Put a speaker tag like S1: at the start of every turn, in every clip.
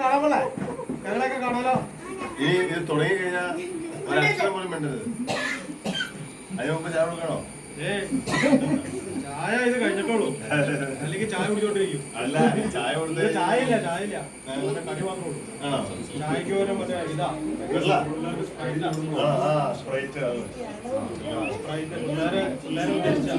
S1: കാണാലോ.
S2: ഇനി ഇത് തുടങ്ങി കഴിഞ്ഞാൽ ഒരക്ഷരം പോലും വേണ്ടത്. അതിന് മുമ്പ് ചായ കൊടുക്കണോ?
S1: ചായ ഇത് കഴിഞ്ഞിട്ടുള്ളൂ, അല്ലെങ്കിൽ ചായ കുടിച്ചോണ്ടിരിക്കും.
S2: അല്ല, ചായ കൊടുത്ത്
S1: ചായയില്ല കടി മാത്രമേ ഉള്ളൂ. ചായക്ക് പോലെ മറ്റേ ഇതാ
S2: സ്പ്രൈറ്റ്
S1: പിള്ളേരെ ഉദ്ദേശിച്ച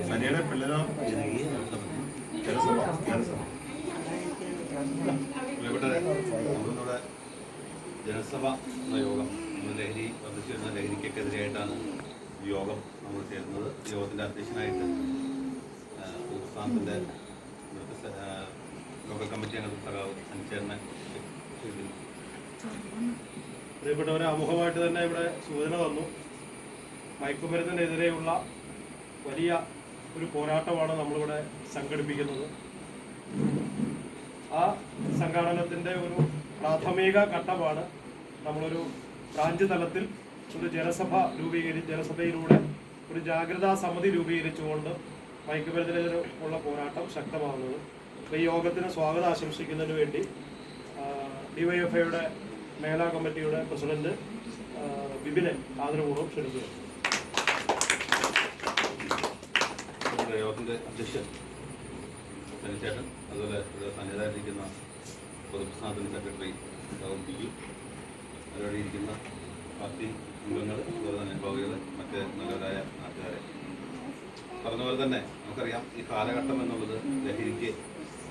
S2: സനിയുടെ പിള്ളേരോ
S3: നമ്മളിവിടെ ജനസഭ എന്ന യോഗം, ലഹരി വർദ്ധിച്ചു വരുന്ന ലഹരിക്കെതിരെയായിട്ടാണ് യോഗം നമ്മൾ ചേരുന്നത്. യോഗത്തിൻ്റെ അധ്യക്ഷനായിട്ട് സംസ്ഥാനത്തിൻ്റെ ലോക്കൽ കമ്മിറ്റി അംഗം സഖാവ് സഞ്ചേരനെ.
S1: പ്രിയപ്പെട്ടവരെ, ആമുഖമായിട്ട് തന്നെ ഇവിടെ സൂചന തന്നു. മയക്കുമരുന്നിനെതിരെയുള്ള വലിയ ഒരു പോരാട്ടമാണ് നമ്മളിവിടെ സംഘടിപ്പിക്കുന്നത്. ആ സംഘാടനത്തിൻ്റെ ഒരു പ്രാഥമിക ഘട്ടമാണ് നമ്മളൊരു ബ്രാഞ്ച് തലത്തിൽ ഒരു ജനസഭയിലൂടെ ഒരു ജാഗ്രതാ സമിതി രൂപീകരിച്ചുകൊണ്ട് മയക്കുമരുന്നിനെതിരെ ഉള്ള പോരാട്ടം ശക്തമാകുന്നത്. അപ്പോൾ ഈ യോഗത്തിന് സ്വാഗതം ആശംസിക്കുന്നതിന് വേണ്ടി ഡിവൈഎഫ്ഐയുടെ മേഖലാ കമ്മിറ്റിയുടെ പ്രസിഡന്റ് ബിബിനെ ആദരപൂർവ്വം ക്ഷണിക്കുക.
S3: യോഗത്തിൻ്റെ അധ്യക്ഷൻ സനിച്ചേട്ടൻ, അതുപോലെ ഇവിടെ സന്നിധാനത്തിരിക്കുന്ന പൊതുപ്രസ്ഥാനത്തിൻ്റെ സെക്രട്ടറി ബിജു, അവരോടെ ഇരിക്കുന്ന പാർട്ടി അംഗങ്ങൾ, അതുപോലെ തന്നെ ബ്ലോഗുകൾ, മറ്റ് നല്ലവരായ നാട്ടുകാരെ, പറഞ്ഞ പോലെ തന്നെ നമുക്കറിയാം ഈ കാലഘട്ടം എന്നുള്ളത് ലഹരിക്ക്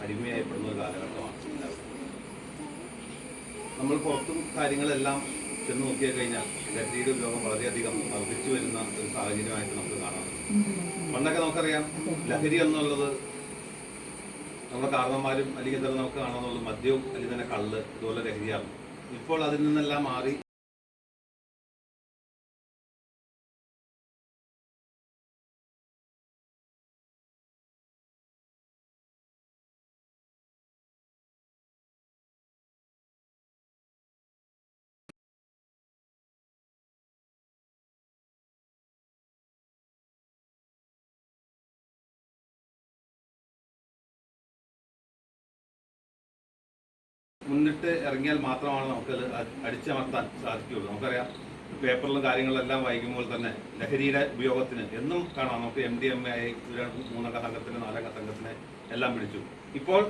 S3: അടിമയായപ്പെടുന്ന ഒരു കാലഘട്ടമാണ്. നമ്മൾ പുറത്തും കാര്യങ്ങളെല്ലാം ചെന്ന് നോക്കിയാൽ കഴിഞ്ഞാൽ ലഹരിയുടെ ഉപയോഗം വളരെയധികം വർദ്ധിച്ചു വരുന്ന ഒരു സാഹചര്യമായിട്ട് നമുക്ക് കാണാം. പണ്ടൊക്കെ നമുക്കറിയാം ലഹരി എന്നുള്ളത് നമ്മുടെ കാരണന്മാരും അല്ലെങ്കിൽ തന്നെ നമുക്ക് കാണാമെന്നുള്ളത് മദ്യവും അല്ലെങ്കിൽ തന്നെ കള്ള് ഇതുപോലെ ലഹരിയാണ്. ഇപ്പോൾ അതിൽ നിന്നെല്ലാം മാറി മുന്നിട്ട് ഇറങ്ങിയാൽ മാത്രമാണ് നമുക്കത് അടിച്ചമർത്താൻ സാധിക്കുകയുള്ളൂ. നമുക്കറിയാം പേപ്പറിലും കാര്യങ്ങളെല്ലാം വായിക്കുമ്പോൾ തന്നെ ലഹരിയുടെ ഉപയോഗത്തിന് എന്നും കാണാം. നമുക്ക് MDMA ആയി 3 സംഘത്തിന് 4 സംഘത്തിനെ എല്ലാം പിടിച്ചു. ഇപ്പോൾ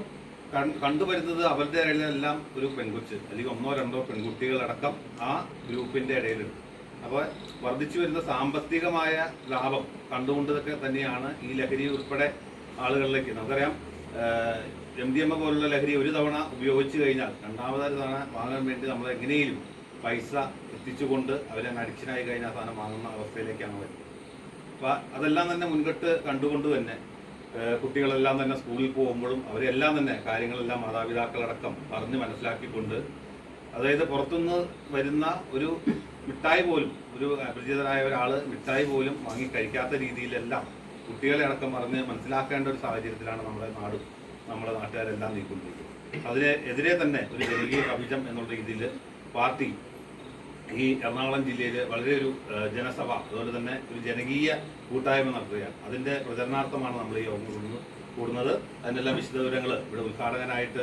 S3: കണ്ടുവരുന്നത് അവരുടെ ഇടയിലെല്ലാം ഒരു പെൺകൊച്ച് അല്ലെങ്കിൽ 1-2 പെൺകുട്ടികളടക്കം ആ ഗ്രൂപ്പിൻ്റെ ഇടയിലുണ്ട്. അപ്പോൾ വർദ്ധിച്ചു വരുന്ന സാമ്പത്തികമായ ലാഭം കണ്ടുകൊണ്ടതൊക്കെ തന്നെയാണ് ഈ ലഹരി ഉൾപ്പെടെ ആളുകളിലേക്ക്. നമുക്കറിയാം MDMA പോലുള്ള ലഹരി ഒരു തവണ ഉപയോഗിച്ച് കഴിഞ്ഞാൽ രണ്ടാമതൊരു തവണ വാങ്ങാൻ വേണ്ടി നമ്മൾ എങ്ങനെയും പൈസ എത്തിച്ചുകൊണ്ട് അവരെ അഡിക്ഷനായി കഴിഞ്ഞാൽ ആ സാധനം വാങ്ങുന്ന അവസ്ഥയിലേക്കാണ് വരുന്നത്. അപ്പോൾ അതെല്ലാം തന്നെ മുൻകട്ട് കണ്ടുകൊണ്ട് തന്നെ കുട്ടികളെല്ലാം തന്നെ സ്കൂളിൽ പോകുമ്പോഴും അവരെല്ലാം തന്നെ കാര്യങ്ങളെല്ലാം മാതാപിതാക്കളടക്കം പറഞ്ഞ് മനസ്സിലാക്കിക്കൊണ്ട്, അതായത് പുറത്തുനിന്ന് വരുന്ന ഒരു മിഠായി പോലും ഒരു അപരിചിതരായ ഒരാൾ മിഠായി പോലും വാങ്ങി കഴിക്കാത്ത രീതിയിലെല്ലാം കുട്ടികളെ അടക്കം പറഞ്ഞ് മനസ്സിലാക്കേണ്ട ഒരു സാഹചര്യത്തിലാണ് നമ്മുടെ നാടും നമ്മുടെ നാട്ടുകാരെല്ലാം നീക്കൊണ്ടിരിക്കുന്നത്. അതിനെതിരെ തന്നെ ഒരു ജനകീയ കവചം എന്നുള്ള രീതിയിൽ പാർട്ടി ഈ എറണാകുളം ജില്ലയിൽ വളരെ ഒരു ജനസഭ, അതുപോലെ തന്നെ ഒരു ജനകീയ കൂട്ടായ്മ നടത്തുകയാണ്. അതിൻ്റെ പ്രചരണാർത്ഥമാണ് നമ്മൾ ഈ യോഗം കൂടുന്നത്. അതിനെല്ലാം വിശദവിവരങ്ങൾ ഇവിടെ ഉദ്ഘാടകനായിട്ട്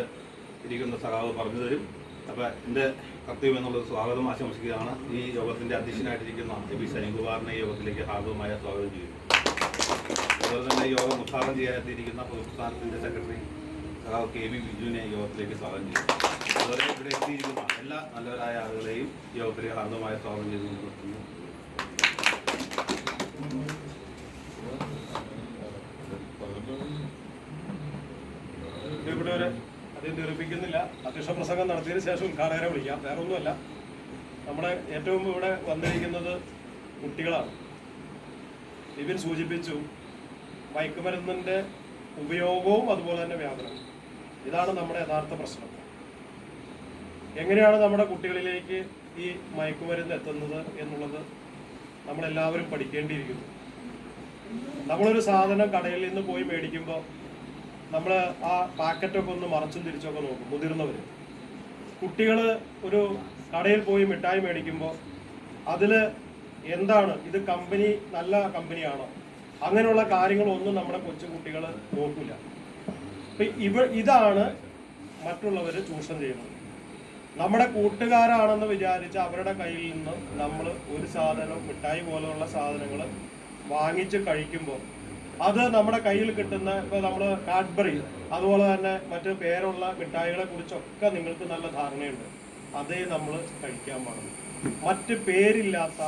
S3: ഇരിക്കുന്ന സഖാവ് പറഞ്ഞു തരും. അപ്പോൾ എൻ്റെ കർത്തവ്യം എന്നുള്ളത് സ്വാഗതം ആശംസിക്കുകയാണ്. ഈ യോഗത്തിൻ്റെ അധ്യക്ഷനായിട്ടിരിക്കുന്ന എ.ബി. സനിൽകുമാറിനെ ഈ യോഗത്തിലേക്ക് ഹാർദവമായ സ്വാഗതം ചെയ്യുന്നു. അതുപോലെ തന്നെ യോഗം ഉദ്ഘാടനം ചെയ്യാനെത്തിയിരിക്കുന്ന പൊതുപ്രസ്ഥാനത്തിൻ്റെ സെക്രട്ടറി സഖാവ് KB ബിജുവിനെ യോഗത്തിലേക്ക് സ്വാഗതം ചെയ്യും. അതുപോലെ ഇവിടെ എത്തിയിരിക്കുന്ന എല്ലാ നല്ലവരായ ആളുകളെയും യോഗത്തിലേക്ക് ഹാർദവമായ സ്വാഗതം ചെയ്തുകൊണ്ട് നിർത്തുന്നു.
S1: പ്രിയപ്പെട്ടവരെ, അധികം ദീർഘിപ്പിക്കുന്നില്ല. അധ്യക്ഷ പ്രസംഗം നടത്തിയതിനു ശേഷം ഉദ്ഘാടകരെ വിളിക്കാം. വേറെ ഒന്നുമല്ല, നമ്മുടെ ഏറ്റവും ഇവിടെ വന്നിരിക്കുന്നത് കുട്ടികളാണ്. ഇവർ സൂചിപ്പിച്ചു മയക്കുമരുന്നിൻ്റെ ഉപയോഗവും അതുപോലെ തന്നെ വ്യാപനവും. ഇതാണ് നമ്മുടെ യഥാർത്ഥ പ്രശ്നം. എങ്ങനെയാണ് നമ്മുടെ കുട്ടികളിലേക്ക് ഈ മയക്കുമരുന്ന് എത്തുന്നത് എന്നുള്ളത് നമ്മളെല്ലാവരും പഠിക്കേണ്ടിയിരിക്കുന്നു. നമ്മളൊരു സാധനം കടയിൽ നിന്ന് പോയി മേടിക്കുമ്പോൾ നമ്മൾ ആ പാക്കറ്റൊക്കെ ഒന്ന് മറച്ചും തിരിച്ചൊക്കെ നോക്കും. മുതിർന്നവർ കുട്ടികൾ ഒരു കടയിൽ പോയി മിഠായി മേടിക്കുമ്പോൾ അതിൽ എന്താണ്, ഇത് കമ്പനി നല്ല കമ്പനിയാണോ, അങ്ങനെയുള്ള കാര്യങ്ങളൊന്നും നമ്മുടെ കൊച്ചുകുട്ടികൾ നോക്കില്ല. അപ്പം ഇതാണ് മറ്റുള്ളവർ ചൂഷണം ചെയ്യുന്നത്. നമ്മുടെ കൂട്ടുകാരാണെന്ന് വിചാരിച്ച് അവരുടെ കയ്യിൽ നിന്ന് നമ്മൾ ഒരു സാധനം, മിഠായി പോലെയുള്ള സാധനങ്ങൾ വാങ്ങിച്ച് കഴിക്കുമ്പോൾ അത് നമ്മുടെ കയ്യിൽ കിട്ടുന്ന, ഇപ്പോൾ നമ്മൾ കാഡ്ബറി അതുപോലെ തന്നെ മറ്റ് പേരുള്ള മിഠായികളെ കുറിച്ചൊക്കെ നിങ്ങൾക്ക് നല്ല ധാരണയുണ്ട്. അതേ നമ്മൾ കഴിക്കാൻ പാടുള്ളൂ. മറ്റ് പേരില്ലാത്ത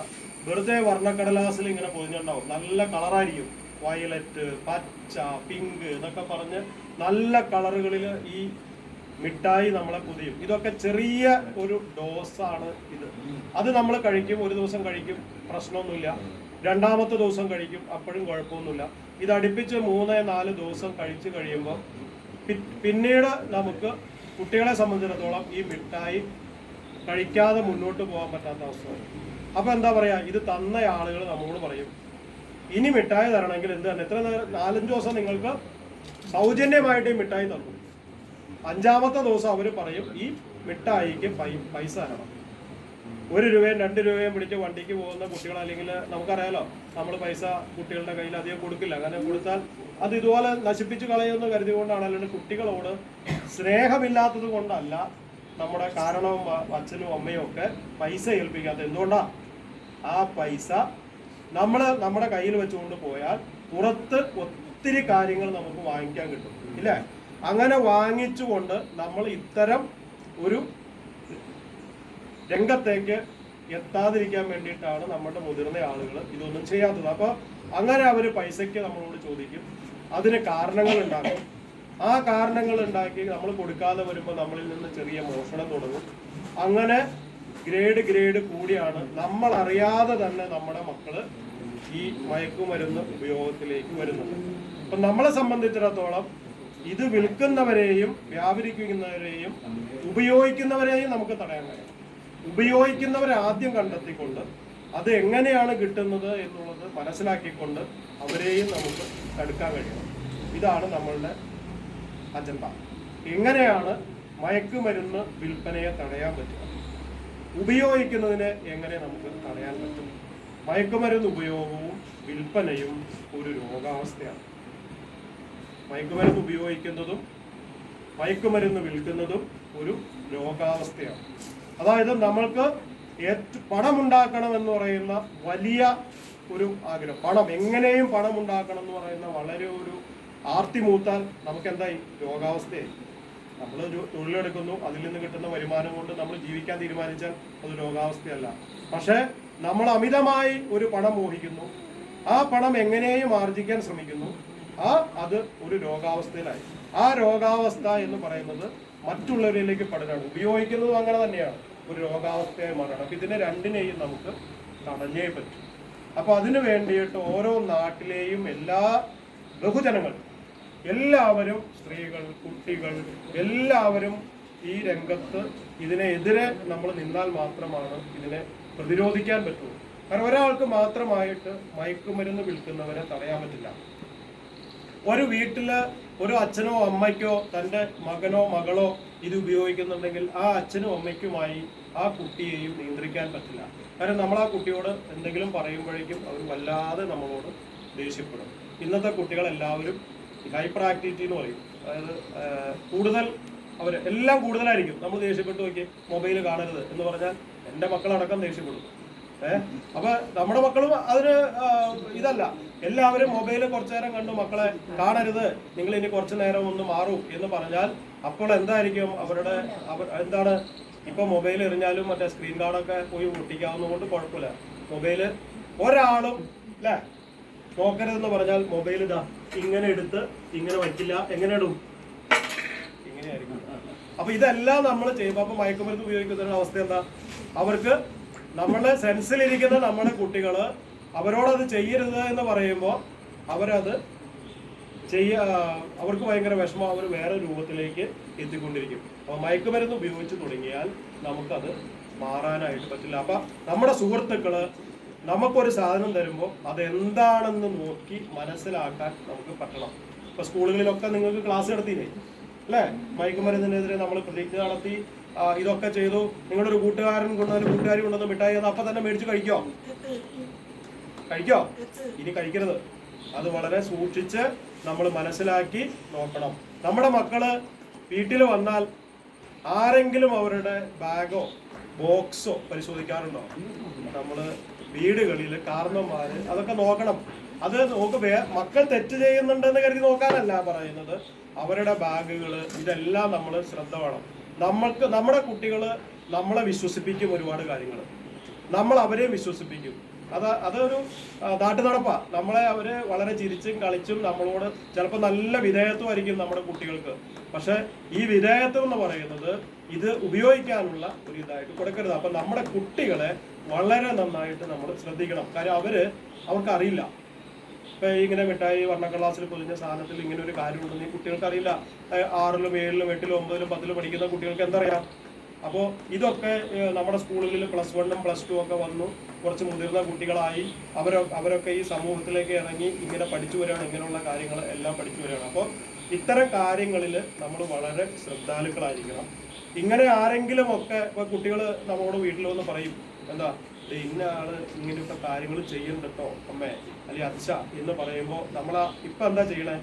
S1: വെറുതെ വർണ്ണക്കടലാസിൽ ഇങ്ങനെ പൊതിഞ്ഞുണ്ടാവും, നല്ല കളറായിരിക്കും, വയലറ്റ്, പച്ച, പിങ്ക് എന്നൊക്കെ പറഞ്ഞ് നല്ല കളറുകളിൽ ഈ മിഠായി നമ്മളെ പൊതിയും. ഇതൊക്കെ ചെറിയ ഒരു ഡോസാണ് ഇത്. അത് നമ്മൾ കഴിക്കും, ഒരു ദിവസം കഴിക്കും, പ്രശ്നമൊന്നുമില്ല. രണ്ടാമത്തെ ദിവസം കഴിക്കും, അപ്പോഴും കുഴപ്പമൊന്നുമില്ല. ഇത് അടുപ്പിച്ച് 3-4 ദിവസം കഴിച്ച് കഴിയുമ്പോൾ പിന്നീട് നമുക്ക് കുട്ടികളെ സംബന്ധിച്ചിടത്തോളം ഈ മിഠായി കഴിക്കാതെ മുന്നോട്ട് പോകാൻ പറ്റാത്ത അവസ്ഥയാണ്. അപ്പോൾ എന്താ പറയുക, ഇത് തന്ന ആളുകൾ നമ്മളോട് പറയും, ഇനി മിഠായി തരണമെങ്കിൽ എന്ത് തന്നെ, എത്ര 4-5 ദിവസം നിങ്ങൾക്ക് സൗജന്യമായിട്ട് ഈ മിഠായി തന്നു. 5-ാമത്തെ ദിവസം അവർ പറയും ഈ മിഠായിക്ക് പൈസ തരണം. 1 രൂപയും 2 രൂപയും പിടിച്ച് വണ്ടിക്ക് പോകുന്ന കുട്ടികൾ, അല്ലെങ്കിൽ നമുക്കറിയാലോ നമ്മൾ പൈസ കുട്ടികളുടെ കയ്യിൽ അധികം കൊടുക്കില്ല. അങ്ങനെ കൊടുത്താൽ അത് ഇതുപോലെ നശിപ്പിച്ച് കളയുമെന്ന് കരുതികൊണ്ടാണ്. അല്ലാണ്ട് കുട്ടികളോട് സ്നേഹമില്ലാത്തത് കൊണ്ടല്ല നമ്മുടെ കാരണവും അച്ഛനും അമ്മയും ഒക്കെ പൈസ ഏൽപ്പിക്കാത്തത്. എന്തുകൊണ്ടാ? ആ പൈസ നമ്മൾ നമ്മുടെ കയ്യിൽ വെച്ചുകൊണ്ട് പോയാൽ പുറത്ത് ഒത്തിരി കാര്യങ്ങൾ നമുക്ക് വാങ്ങിക്കാൻ കിട്ടും, ഇല്ലേ? അങ്ങനെ വാങ്ങിച്ചുകൊണ്ട് നമ്മൾ ഇത്തരം ഒരു രംഗത്തേക്ക് എത്താതിരിക്കാൻ വേണ്ടിയിട്ടാണ് നമ്മുടെ മുതിർന്ന ആളുകൾ ഇതൊന്നും ചെയ്യാത്തത്. അപ്പോൾ അങ്ങനെ അവർ പൈസയ്ക്ക് നമ്മളോട് ചോദിക്കും, അതിന് കാരണങ്ങൾ ഉണ്ടാക്കും. ആ കാരണങ്ങൾ ഉണ്ടാക്കി നമ്മൾ കൊടുക്കാതെ വരുമ്പോൾ നമ്മളിൽ നിന്ന് ചെറിയ മോഷണം തുടങ്ങും. അങ്ങനെ ഗ്രേഡ് കൂടിയാണ് നമ്മൾ അറിയാതെ തന്നെ നമ്മുടെ മക്കള് ഈ മയക്കുമരുന്ന് ഉപയോഗത്തിലേക്ക് വരുന്നത്. അപ്പം നമ്മളെ സംബന്ധിച്ചിടത്തോളം ഇത് വിൽക്കുന്നവരെയും വ്യാപരിക്കുന്നവരെയും ഉപയോഗിക്കുന്നവരെയും നമുക്ക് തടയാൻ കഴിയും. ഉപയോഗിക്കുന്നവരെ ആദ്യം കണ്ടെത്തിക്കൊണ്ട് അത് എങ്ങനെയാണ് കിട്ടുന്നത് എന്നുള്ളത് മനസ്സിലാക്കിക്കൊണ്ട് അവരെയും നമുക്ക് തടുക്കാൻ കഴിയണം. ഇതാണ് നമ്മളുടെ അജണ്ട. എങ്ങനെയാണ് മയക്കുമരുന്ന് വിൽപ്പനയെ തടയാൻ പറ്റുക, ഉപയോഗിക്കുന്നതിനെ എങ്ങനെ നമുക്ക് തടയാൻ പറ്റും? മയക്കുമരുന്ന് ഉപയോഗവും വിൽപ്പനയും ഒരു രോഗാവസ്ഥയാണ്. മയക്കുമരുന്ന് ഉപയോഗിക്കുന്നതും മയക്കുമരുന്ന് വിൽക്കുന്നതും ഒരു രോഗാവസ്ഥയാണ്. അതായത് നമ്മൾക്ക് പണമുണ്ടാക്കണം എന്ന് പറയുന്ന വലിയ ഒരു ആഗ്രഹം, പണം എങ്ങനെയും പണം ഉണ്ടാക്കണം എന്ന് പറയുന്ന വളരെ ഒരു ആർത്തി മൂത്താൽ നമുക്ക് എന്തായി? രോഗാവസ്ഥയായി. നമ്മൾ തൊഴിലെടുക്കുന്നു, അതിൽ നിന്ന് കിട്ടുന്ന വരുമാനം കൊണ്ട് നമ്മൾ ജീവിക്കാൻ തീരുമാനിച്ചാൽ അത് രോഗാവസ്ഥയല്ല. പക്ഷേ നമ്മൾ അമിതമായി ഒരു പണം മോഹിക്കുന്നു, ആ പണം എങ്ങനെയും ആർജിക്കാൻ ശ്രമിക്കുന്നു, അത് ഒരു രോഗാവസ്ഥയിലായി. ആ രോഗാവസ്ഥ എന്ന് പറയുന്നത് മറ്റുള്ളവരിലേക്ക് പടരാണ്. ഉപയോഗിക്കുന്നതും അങ്ങനെ തന്നെയാണ്, ഒരു രോഗാവസ്ഥയായി മാറണം. അപ്പം ഇതിനെ രണ്ടിനെയും നമുക്ക് തടഞ്ഞേ പറ്റും. അപ്പോൾ അതിനു വേണ്ടിയിട്ട് ഓരോ നാട്ടിലെയും എല്ലാ ബഹുജനങ്ങൾ എല്ലാവരും, സ്ത്രീകൾ, കുട്ടികൾ എല്ലാവരും ഈ രംഗത്ത് ഇതിനെതിരെ നമ്മൾ നിന്നാൽ മാത്രമാണ് ഇതിനെ പ്രതിരോധിക്കാൻ പറ്റുള്ളൂ. കാരണം ഒരാൾക്ക് മാത്രമായിട്ട് മയക്കുമരുന്ന് വിൽക്കുന്നവരെ തടയാൻ പറ്റില്ല. ഒരു വീട്ടില് ഒരു അച്ഛനോ അമ്മയ്ക്കോ തൻ്റെ മകനോ മകളോ ഇത് ഉപയോഗിക്കുന്നുണ്ടെങ്കിൽ ആ അച്ഛനും അമ്മയ്ക്കുമായി ആ കുട്ടിയെയും നിയന്ത്രിക്കാൻ പറ്റില്ല. കാരണം നമ്മൾ ആ കുട്ടിയോട് എന്തെങ്കിലും പറയുമ്പോഴേക്കും അവർ വല്ലാതെ നമ്മളോട് ദേഷ്യപ്പെടും. ഇന്നത്തെ കുട്ടികളെല്ലാവരും ഹൈപ്പർ ആക്ടിവിറ്റി എന്ന് പറയും. അതായത് കൂടുതൽ എല്ലാം കൂടുതലായിരിക്കും. നമ്മൾ ദേഷ്യപ്പെട്ടു നോക്കി മൊബൈൽ കാണരുത് എന്ന് പറഞ്ഞാൽ എൻ്റെ മക്കളടക്കം ദേഷ്യപ്പെടും. അപ്പൊ നമ്മുടെ മക്കളും അതിന് ഇതല്ല. എല്ലാവരും മൊബൈൽ കുറച്ചു നേരം കണ്ടു, മക്കളെ കാണരുത്, നിങ്ങൾ ഇനി കുറച്ചു നേരം ഒന്ന് മാറൂ എന്ന് പറഞ്ഞാൽ അപ്പോൾ എന്തായിരിക്കും എന്താണ്? ഇപ്പൊ മൊബൈൽ എറിഞ്ഞാലും മറ്റേ സ്ക്രീൻ ഗാർഡൊക്കെ പോയി ഒട്ടിക്കാവുന്നതുകൊണ്ട് കുഴപ്പമില്ല. മൊബൈല് ഒരാളും അല്ലേ നോക്കരുതെന്ന് പറഞ്ഞാൽ മൊബൈൽ ഇതാ ഇങ്ങനെ എടുത്ത് ഇങ്ങനെ വയ്ക്കില്ല. എങ്ങനെ ഇടും? ഇങ്ങനെയായിരിക്കും. അപ്പൊ ഇതെല്ലാം നമ്മൾ ചെയ്യുമ്പോൾ അപ്പൊ മയക്കുമരുന്ന് ഉപയോഗിക്കുന്ന അവസ്ഥ എന്താ? അവർക്ക് നമ്മുടെ സെൻസിലിരിക്കുന്ന നമ്മുടെ കുട്ടികള് അവരോടത് ചെയ്യരുത് എന്ന് പറയുമ്പോൾ അവരത് അവർക്ക് ഭയങ്കര വിഷമം, അവർ വേറെ രൂപത്തിലേക്ക് എത്തിക്കൊണ്ടിരിക്കും. അപ്പൊ മയക്കുമരുന്ന് ഉപയോഗിച്ച് തുടങ്ങിയാൽ നമുക്കത് മാറാനായിട്ട് പറ്റില്ല. അപ്പൊ നമ്മുടെ സുഹൃത്തുക്കള് നമുക്കൊരു സാധനം തരുമ്പോൾ അതെന്താണെന്ന് നോക്കി മനസ്സിലാക്കാൻ നമുക്ക് പറ്റണം. ഇപ്പൊ സ്കൂളുകളിലൊക്കെ നിങ്ങൾക്ക് ക്ലാസ് നടത്തിയില്ലേ അല്ലേ? മയക്കുമരുന്നിനെതിരെ നമ്മൾ പ്രതിജ്ഞ നടത്തി, ഇതൊക്കെ ചെയ്തു. നിങ്ങളുടെ ഒരു കൂട്ടുകാരി കൊണ്ടുവന്ന് മിഠായി അത് അപ്പം തന്നെ മേടിച്ച് കഴിക്കോ? ഇനി കഴിക്കരുത്. അത് വളരെ സൂക്ഷിച്ച് നമ്മൾ മനസ്സിലാക്കി നോക്കണം. നമ്മുടെ മക്കള് വീട്ടിൽ വന്നാൽ ആരെങ്കിലും അവരുടെ ബാഗോ ബോക്സോ പരിശോധിക്കാറുണ്ടോ? നമ്മള് വീടുകളിൽ കാരണന്മാര് അതൊക്കെ നോക്കണം. അത് മക്കൾ തെറ്റ് ചെയ്യുന്നുണ്ടെന്ന് കരുതി നോക്കാനല്ല പറയുന്നത്. അവരുടെ ബാഗുകള് ഇതെല്ലാം നമ്മൾ ശ്രദ്ധ വേണം. നമ്മുടെ കുട്ടികള് നമ്മളെ വിശ്വസിപ്പിക്കും ഒരുപാട് കാര്യങ്ങൾ, നമ്മൾ അവരെ വിശ്വസിപ്പിക്കും. അതൊരു നാട്ടു നടപ്പാ. അവര് വളരെ ചിരിച്ചും കളിച്ചും നമ്മളോട് ചിലപ്പോൾ നല്ല വിധേയത്വമായിരിക്കും നമ്മുടെ കുട്ടികൾക്ക്. പക്ഷെ ഈ വിധേയത്വം എന്ന് പറയുന്നത് ഇത് ഉപയോഗിക്കാനുള്ള ഒരു ഇതായിട്ട് കൊടുക്കരുത്. അപ്പൊ നമ്മുടെ കുട്ടികളെ വളരെ നന്നായിട്ട് നമ്മൾ ശ്രദ്ധിക്കണം. കാര്യം അവർക്ക് അറിയില്ല. ഇപ്പൊ ഇങ്ങനെ മിഠായി വർണ്ണക്കടലാസിൽ പൊതിഞ്ഞ സാധനത്തിൽ ഇങ്ങനെ ഒരു കാര്യമുണ്ടെന്ന് ഈ കുട്ടികൾക്ക് അറിയില്ല. 6ലും 7ലും 8ലും 9ലും 10ലും പഠിക്കുന്ന കുട്ടികൾക്ക് എന്തറിയാം? അപ്പോൾ ഇതൊക്കെ നമ്മുടെ സ്കൂളുകളിൽ +1 +2 ഒക്കെ വന്നു, കുറച്ച് മുതിർന്ന കുട്ടികളായി അവരൊക്കെ ഈ സമൂഹത്തിലേക്ക് ഇറങ്ങി ഇങ്ങനെ പഠിച്ചു വരികയാണ്. ഇങ്ങനെയുള്ള കാര്യങ്ങൾ എല്ലാം പഠിച്ചു വരികയാണ്. അപ്പോൾ ഇത്തരം കാര്യങ്ങളിൽ നമ്മൾ വളരെ ശ്രദ്ധാലുക്കളായിരിക്കണം. ഇങ്ങനെ ആരെങ്കിലും ഒക്കെ ഇപ്പൊ കുട്ടികൾ നമ്മളോട് വീട്ടിൽ വന്ന് പറയും, എന്താ ഇന്ന ആള് ഇങ്ങനെയൊക്കെ കാര്യങ്ങൾ ചെയ്യുന്നുണ്ട് കേട്ടോ അമ്മേ അല്ലെങ്കിൽ അച്ഛ എന്ന് പറയുമ്പോൾ ഇപ്പൊ എന്താ ചെയ്യണേ?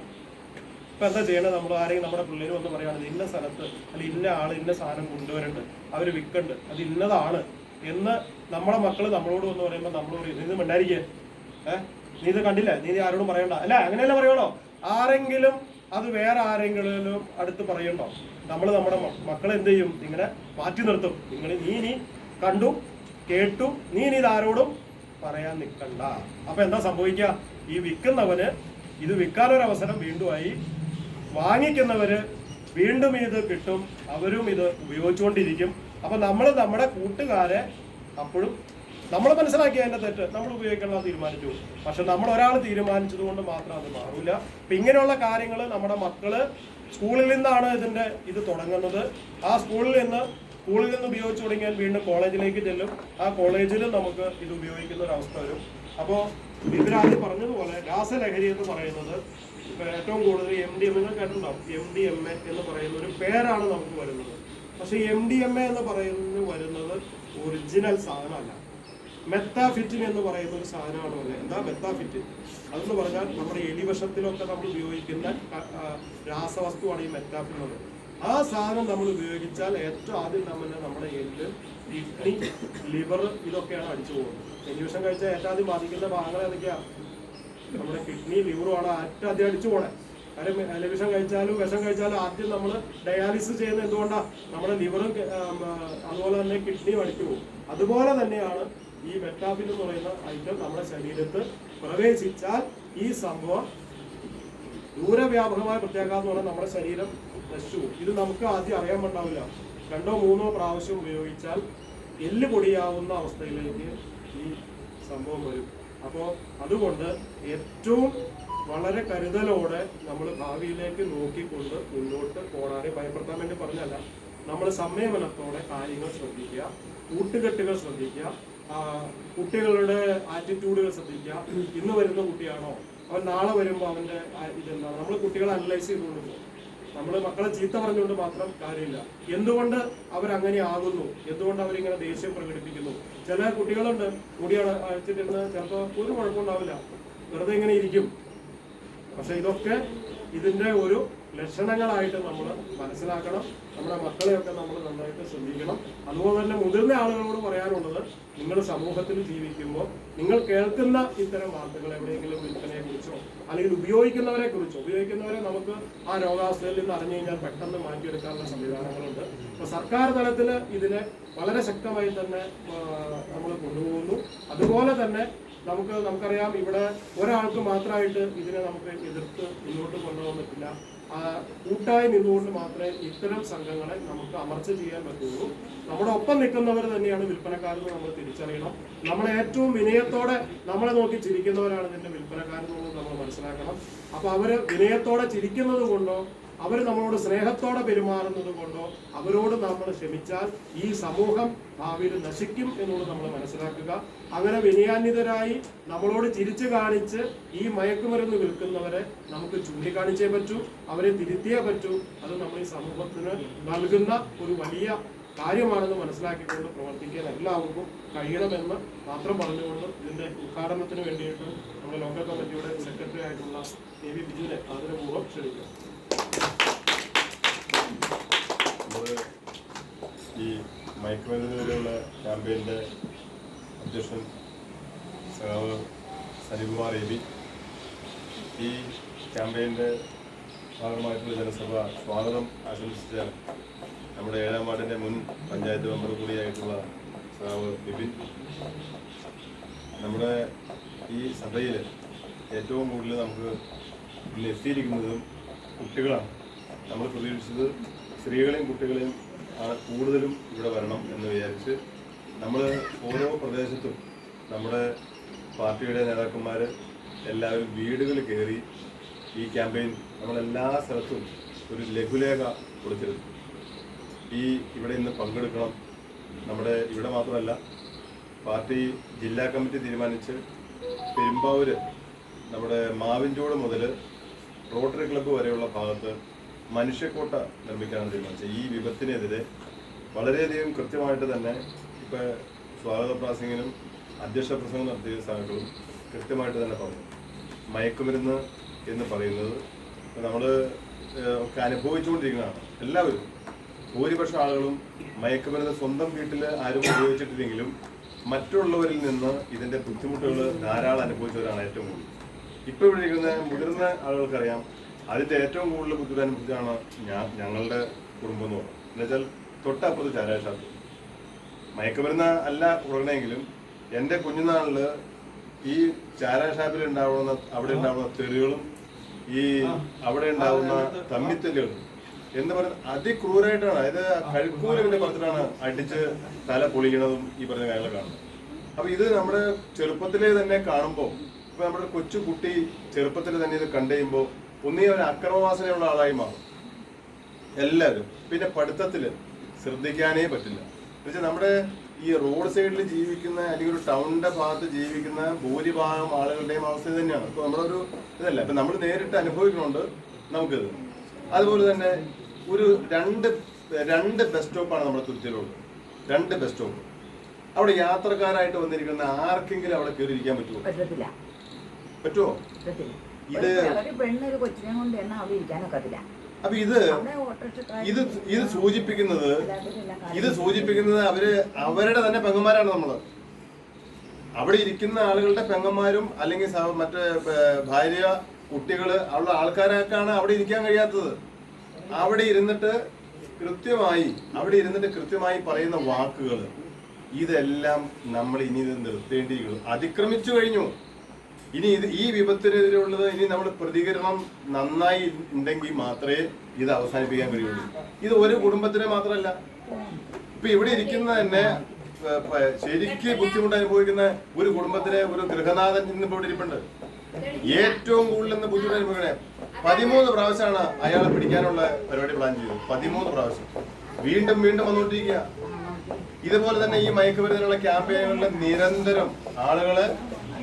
S1: നമ്മൾ ആരെങ്കിലും നമ്മുടെ പിള്ളേർ വന്ന് പറയുകയാണെങ്കിൽ ഇന്ന സ്ഥലത്ത് അല്ലെങ്കിൽ ഇന്ന ആള് ഇന്ന സാധനം കൊണ്ടുവരുന്നുണ്ട്, അവര് വിൽക്കുന്നുണ്ട്, അത് ഇന്നതാണ് എന്ന് നമ്മളെ മക്കള് നമ്മളോട് വന്ന് പറയുമ്പോൾ നമ്മൾ പറയും, ഇത് മിണ്ടായിരിക്കേ, നീ ഇത് കണ്ടില്ല, നീ ആരോടും പറയണ്ട അല്ല, അങ്ങനെയല്ല പറയണോ? ആരെങ്കിലും അത് വേറെ ആരെങ്കിലും അടുത്ത് പറയണ്ടോ? നമ്മുടെ മക്കളെ എന്ത് ചെയ്യും? ഇങ്ങനെ മാറ്റി നിർത്തും. നീ കണ്ടു കേട്ടു, നീ ഇത് ആരോടും പറയാൻ നിൽക്കണ്ട. അപ്പൊ എന്താ സംഭവിക്കുക? ഈ വിൽക്കുന്നവന് ഇത് വിൽക്കാനൊരവസരം വീണ്ടും ആയി, വാങ്ങിക്കുന്നവര് വീണ്ടും ഇത് കിട്ടും, അവരും ഇത് ഉപയോഗിച്ചുകൊണ്ടിരിക്കും. അപ്പൊ നമ്മുടെ കൂട്ടുകാരെ അപ്പോഴും നമ്മൾ മനസ്സിലാക്കി അതിന്റെ തെറ്റ്, നമ്മൾ ഉപയോഗിക്കണം തീരുമാനിച്ചു. പക്ഷെ നമ്മൾ ഒരാൾ തീരുമാനിച്ചത് കൊണ്ട് മാത്രം അത് മാറൂല. അപ്പൊ ഇങ്ങനെയുള്ള കാര്യങ്ങൾ നമ്മുടെ മക്കള് സ്കൂളിൽ നിന്നാണ് ഇത് തുടങ്ങുന്നത്. ആ സ്കൂളിൽ നിന്ന് ഉപയോഗിച്ചു തുടങ്ങിയാൽ വീണ്ടും കോളേജിലേക്ക് ചെല്ലും. ആ കോളേജിലും നമുക്ക് ഇത് ഉപയോഗിക്കുന്ന ഒരു അവസ്ഥ വരും. അപ്പോൾ ഇവരാദ്യം പറഞ്ഞതുപോലെ രാസലഹരി എന്ന് പറയുന്നത് ഇപ്പൊ ഏറ്റവും കൂടുതൽ MDMA കേട്ടിട്ടുണ്ടാവും. MDMA എന്ന് പറയുന്ന ഒരു പേരാണ് നമുക്ക് വരുന്നത്. പക്ഷെ MDMA എന്ന് പറയുന്നത് വരുന്നത് ഒറിജിനൽ സാധനമല്ല. മെത്താഫിറ്റിൻ എന്ന് പറയുന്ന ഒരു സാധനമാണ് വരുന്നത്. എന്താ മെത്താഫിറ്റിൻ? അതെന്ന് പറഞ്ഞാൽ നമ്മുടെ എലിവിഷത്തിലൊക്കെ നമ്മൾ ഉപയോഗിക്കുന്ന രാസവസ്തുവാണ് ഈ മെത്താഫിൻ എന്നത്. ആ സാധനം നമ്മൾ ഉപയോഗിച്ചാൽ ഏറ്റവും ആദ്യം നമ്മുടെ എല്ല്, കിഡ്നി, ലിവർ ഇതൊക്കെയാണ് അടിച്ചു പോകുന്നത്. എലിവിഷം കഴിച്ചാൽ ഏറ്റവും ആദ്യം ബാധിക്കുന്ന ഭാഗങ്ങൾ ഏതൊക്കെയാണ്? നമ്മുടെ കിഡ്നി, ലിവറുമാണ് ഏറ്റവും ആദ്യം അടിച്ചു പോണേ. കാര്യം എലിവിഷം കഴിച്ചാലും വിഷം കഴിച്ചാലും ആദ്യം നമ്മൾ ഡയാലിസിസ് ചെയ്യുന്നത് എന്തുകൊണ്ടാണ്? നമ്മുടെ ലിവറും അതുപോലെ തന്നെ കിഡ്നിയും അടിച്ചു പോകും. അതുപോലെ തന്നെയാണ് ഈ മെറ്റാഫിൻ എന്ന് പറയുന്ന ഐറ്റം നമ്മുടെ ശരീരത്ത് പ്രവേശിച്ചാൽ ഈ സംഭവം ദൂരവ്യാപകമായ പ്രത്യാഘാതം എന്ന് പറഞ്ഞാൽ നമ്മുടെ ശരീരം നശിച്ചു പോകും. ഇത് നമുക്ക് ആദ്യം അറിയാൻ പറ്റാവില്ല. 2ഓ 3ഓ പ്രാവശ്യം ഉപയോഗിച്ചാൽ എല്ല് പൊടിയാവുന്ന അവസ്ഥയിലേക്ക് ഈ സംഭവം വരും. അപ്പോൾ അതുകൊണ്ട് ഏറ്റവും വളരെ കരുതലോടെ നമ്മൾ ഭാവിയിലേക്ക് നോക്കിക്കൊണ്ട് മുന്നോട്ട് പോകാതെ ഭയപ്പെടുത്താൻ വേണ്ടി പറഞ്ഞല്ല, നമ്മൾ സംയമനത്തോടെ കാര്യങ്ങൾ ശ്രദ്ധിക്കുക, കൂട്ടുകെട്ടുകൾ ശ്രദ്ധിക്കുക, കുട്ടികളുടെ ആറ്റിറ്റ്യൂഡുകൾ ശ്രദ്ധിക്കുക. ഇന്ന് വരുന്ന കുട്ടിയാണോ, അവൻ നാളെ വരുമ്പോൾ അവന്റെ ഇതെന്താണ്? നമ്മൾ കുട്ടികളെ അനലൈസ് ചെയ്തുകൊണ്ട് പോകും. നമ്മൾ മക്കളെ ചീത്ത പറഞ്ഞുകൊണ്ട് മാത്രം കാര്യമില്ല. എന്തുകൊണ്ട് അവരങ്ങനെ ആകുന്നു, എന്തുകൊണ്ട് അവരിങ്ങനെ ദേഷ്യം പ്രകടിപ്പിക്കുന്നു? ചില കുട്ടികളുണ്ട് മുടിയാണ് അഴിച്ചിട്ടിരുന്ന് ചിലപ്പോൾ ഒരു കുഴപ്പമുണ്ടാവില്ല, വെറുതെ ഇങ്ങനെ ഇരിക്കും. പക്ഷെ ഇതൊക്കെ ഇതിന്റെ ഒരു ലക്ഷണങ്ങളായിട്ട് നമ്മൾ മനസ്സിലാക്കണം. നമ്മുടെ മക്കളെയൊക്കെ നമ്മൾ നന്നായിട്ട് ശ്രദ്ധിക്കണം. അതുപോലെ തന്നെ മുതിർന്ന ആളുകളോട് പറയാനുള്ളത്, നിങ്ങൾ സമൂഹത്തിൽ ജീവിക്കുമ്പോൾ നിങ്ങൾ കേൾക്കുന്ന ഇത്തരം വാർത്തകൾ എവിടെയെങ്കിലും വിൽപ്പനയെ കുറിച്ചോ അല്ലെങ്കിൽ ഉപയോഗിക്കുന്നവരെ നമുക്ക് ആ രോഗാവസ്ഥയിൽ നിന്ന് അറിഞ്ഞു കഴിഞ്ഞാൽ പെട്ടെന്ന് മാറ്റിയെടുക്കാനുള്ള സംവിധാനങ്ങളുണ്ട്. അപ്പോൾ സർക്കാർ തലത്തിൽ ഇതിനെ വളരെ ശക്തമായി തന്നെ നമ്മൾ കൊണ്ടുപോകുന്നു. അതുപോലെ തന്നെ നമുക്കറിയാം, ഇവിടെ ഒരാൾക്ക് മാത്രമായിട്ട് ഇതിനെ നമുക്ക് എതിർത്ത് മുന്നോട്ട് കൊണ്ടുപോകാൻ പറ്റില്ല. കൂട്ടായി നിന്നുകൊണ്ട് മാത്രമേ ഇത്തരം സംഘങ്ങളെ നമുക്ക് അമർച്ച ചെയ്യാൻ പറ്റുള്ളൂ. നമ്മുടെ ഒപ്പം നിൽക്കുന്നവർ തന്നെയാണ് വിൽപ്പനക്കാരെന്ന് നമ്മൾ തിരിച്ചറിയണം. നമ്മളെ ഏറ്റവും വിനയത്തോടെ നമ്മളെ നോക്കി ചിരിക്കുന്നവരാണ് ഇതിന്റെ വിൽപ്പനക്കാരെന്നുള്ളത് നമ്മൾ മനസ്സിലാക്കണം. അപ്പൊ അവര് വിനയത്തോടെ ചിരിക്കുന്നത് കൊണ്ടോ അവർ നമ്മളോട് സ്നേഹത്തോടെ പെരുമാറുന്നത് കൊണ്ടോ അവരോട് നമ്മൾ ക്ഷമിച്ചാൽ ഈ സമൂഹം ഭാവിയിൽ നശിക്കും എന്നുള്ളത് നമ്മൾ മനസ്സിലാക്കുക. അങ്ങനെ വിനയാന്വിതരായി നമ്മളോട് ചിരിച്ചു കാണിച്ച് ഈ മയക്കുമരുന്ന് വിൽക്കുന്നവരെ നമുക്ക് ചൂണ്ടിക്കാണിച്ചേ പറ്റൂ, അവരെ തിരുത്തിയേ പറ്റൂ. അത് നമ്മൾ ഈ സമൂഹത്തിന് നൽകുന്ന ഒരു വലിയ കാര്യമാണെന്ന് മനസ്സിലാക്കിക്കൊണ്ട് പ്രവർത്തിക്കാൻ എല്ലാവർക്കും കഴിയണമെന്ന് മാത്രം പറഞ്ഞുകൊണ്ട് ഇതിന്റെ ഉദ്ഘാടനത്തിന് വേണ്ടിയിട്ട് നമ്മുടെ ലോക്കൽ കമ്മിറ്റിയുടെ സെക്രട്ടറി ആയിട്ടുള്ള കെ വി ബിജുവിനെ ആദരപൂർവ്വം ക്ഷണിക്കുക.
S2: ഈ മയക്കുമരുന്നിനെതിരെയുള്ള ക്യാമ്പയിൻ്റെ അധ്യക്ഷൻ സഖാവ് സനികുമാർ എബി ഈ ക്യാമ്പയിൻ്റെ ഭാഗമായിട്ടുള്ള ജനസഭ സ്വാഗതം ആശംസിച്ച നമ്മുടെ 7-ാം വാർഡിൻ്റെ മുൻ പഞ്ചായത്ത് മെമ്പർ കൂടിയായിട്ടുള്ള സഖാവ് ബിപിൻ, നമ്മുടെ ഈ സഭയിൽ ഏറ്റവും കൂടുതൽ നമുക്ക് ഇന്ന് എത്തിയിരിക്കുന്നതും കുട്ടികളാണ്. നമ്മൾ പ്രതീക്ഷിച്ചത് സ്ത്രീകളെയും കുട്ടികളെയും ആണ് കൂടുതലും ഇവിടെ വരണം എന്ന് വിചാരിച്ച് നമ്മൾ ഓരോ പ്രദേശത്തും നമ്മുടെ പാർട്ടിയുടെ നേതാക്കന്മാർ എല്ലാവരും വീടുകളിൽ കയറി ഈ ക്യാമ്പയിൻ നമ്മളെല്ലാ സ്ഥലത്തും ഒരു ലഘുലേഖ കൊടുത്തിരുന്നു. ഇവിടെ ഇന്ന് പങ്കെടുക്കണം. നമ്മുടെ ഇവിടെ മാത്രമല്ല, പാർട്ടി ജില്ലാ കമ്മിറ്റി തീരുമാനിച്ച് പെരുമ്പാവൂർ നമ്മുടെ മാവിൻചോട് മുതൽ റോട്ടറി ക്ലബ്ബ് വരെയുള്ള ഭാഗത്ത് മനുഷ്യക്കോട്ട നിർമ്മിക്കാനാണ് തീരുമാനിച്ചത്. ഈ വിപത്തിനെതിരെ വളരെയധികം കൃത്യമായിട്ട് തന്നെ ഇപ്പോൾ സ്വാഗത പ്രാസംഗികനും അധ്യക്ഷ പ്രസംഗം നടത്തിയ സഹാക്കളും കൃത്യമായിട്ട് തന്നെ പറഞ്ഞു. മയക്കുമരുന്ന് എന്ന് പറയുന്നത് നമ്മൾ ഒക്കെ അനുഭവിച്ചുകൊണ്ടിരിക്കുന്നതാണ്. എല്ലാവരും ഭൂരിപക്ഷം ആളുകളും മയക്കുമരുന്ന് സ്വന്തം വീട്ടിൽ ആരും ഉപയോഗിച്ചിട്ടില്ലെങ്കിലും മറ്റുള്ളവരിൽ നിന്ന് ഇതിൻ്റെ ബുദ്ധിമുട്ടുകൾ ധാരാളം അനുഭവിച്ചവരാണ് ഏറ്റവും കൂടുതൽ. ഇപ്പോൾ ഇവിടെ ഇരിക്കുന്ന മുതിർന്ന ആളുകൾക്കറിയാം അതിൻ്റെ ഏറ്റവും കൂടുതൽ ബുദ്ധിമുട്ട് അനുഭവിച്ചാണ് ഞങ്ങളുടെ കുടുംബം എന്ന് പറയുന്നത്. എന്നുവെച്ചാൽ തൊട്ടപ്പുറത്ത് ചാരായ ഷാപ്പ്. മയക്കുമരുന്ന് അല്ല ഉറങ്ങണമെങ്കിലും എൻ്റെ കുഞ്ഞുനാളിൽ ഈ ചാരായ ഷാപ്പിൽ അവിടെ ഉണ്ടാവുന്ന തെറികളും ഈ അവിടെ ഉണ്ടാവുന്ന തമ്മിത്തല്ലുകളും എന്ന് പറയുന്നത് അതിക്രൂരായിട്ടാണ്. അതായത് കഴുക്കൂലിന്റെ പുറത്തിലാണ് അടിച്ച് തല പൊളിക്കണതും ഈ പറഞ്ഞ കാര്യങ്ങൾ കാണുന്നത്. അപ്പൊ ഇത് നമ്മുടെ ചെറുപ്പത്തിലെ തന്നെ കാണുമ്പോൾ, ഇപ്പൊ നമ്മുടെ കൊച്ചു കുട്ടി ചെറുപ്പത്തിൽ തന്നെ ഇത് കണ്ടു കഴിയുമ്പോൾ ഒന്നീ ഒരു അക്രമവാസനയുള്ള ആളായി മാറും എല്ലാവരും. പിന്നെ പഠിത്തത്തില് ശ്രദ്ധിക്കാനേ പറ്റില്ല. എന്നുവെച്ചാൽ നമ്മുടെ ഈ റോഡ് സൈഡിൽ ജീവിക്കുന്ന അല്ലെങ്കിൽ ഒരു ടൗണിന്റെ ഭാഗത്ത് ജീവിക്കുന്ന ഭൂരിഭാഗം ആളുകളുടെയും അവസ്ഥ തന്നെയാണ്. ഇപ്പൊ നമ്മുടെ ഒരു ഇതല്ല, ഇപ്പൊ നമ്മൾ നേരിട്ട് അനുഭവിക്കുന്നുണ്ട് നമുക്കിത്. അതുപോലെ തന്നെ ഒരു രണ്ട് ബസ് സ്റ്റോപ്പാണ് നമ്മുടെ തുരുത്തിയിലുള്ളത്. 2 ബസ് സ്റ്റോപ്പ്. അവിടെ യാത്രക്കാരായിട്ട് വന്നിരിക്കുന്ന ആർക്കെങ്കിലും അവിടെ കയറി ഇരിക്കാൻ പറ്റുമോ? പറ്റുമോ? ഇത് അപ്പൊ ഇത് സൂചിപ്പിക്കുന്നത് അവരുടെ തന്നെ പെങ്ങന്മാരാണ് നമ്മള്. അവിടെ ഇരിക്കുന്ന ആളുകളുടെ പെങ്ങന്മാരും അല്ലെങ്കിൽ മറ്റേ ഭാര്യ കുട്ടികള് ഉള്ള ആൾക്കാരൊക്കെയാണ് അവിടെ ഇരിക്കാൻ കഴിയാത്തത്. അവിടെ ഇരുന്നിട്ട് കൃത്യമായി പറയുന്ന വാക്കുകൾ ഇതെല്ലാം നമ്മൾ ഇനി ഇത് നിർത്തേണ്ടിയിരിക്കുന്നു. അതിക്രമിച്ചു കഴിഞ്ഞു. ഇനി ഈ വിപത്തിനെതിരെയുള്ളത് ഇനി നമ്മൾ പ്രതികരണം നന്നായി ഉണ്ടെങ്കിൽ മാത്രമേ ഇത് അവസാനിപ്പിക്കാൻ കഴിയുള്ളൂ. ഇത് ഒരു കുടുംബത്തിനെ മാത്രമല്ല, ഇപ്പൊ ഇവിടെ ഇരിക്കുന്ന തന്നെ ശരിക്ക് ബുദ്ധിമുട്ട് അനുഭവിക്കുന്ന ഒരു കുടുംബത്തിലെ ഒരു ഗൃഹനാഥൻ ഇന്നിപ്പോ ഇവിടെ ഇരിപ്പുണ്ട്. ഏറ്റവും കൂടുതൽ ഇന്ന് ബുദ്ധിമുട്ട് അനുഭവിക്കണേ 13 പ്രാവശ്യമാണ് അയാളെ പിടിക്കാനുള്ള പരിപാടി പ്ലാൻ ചെയ്തത്. 13 പ്രാവശ്യം വീണ്ടും വന്നുകൊണ്ടിരിക്കുക. ഇതുപോലെ തന്നെ ഈ മയക്കുമരുന്നിനുള്ള ക്യാമ്പയിനുകളിൽ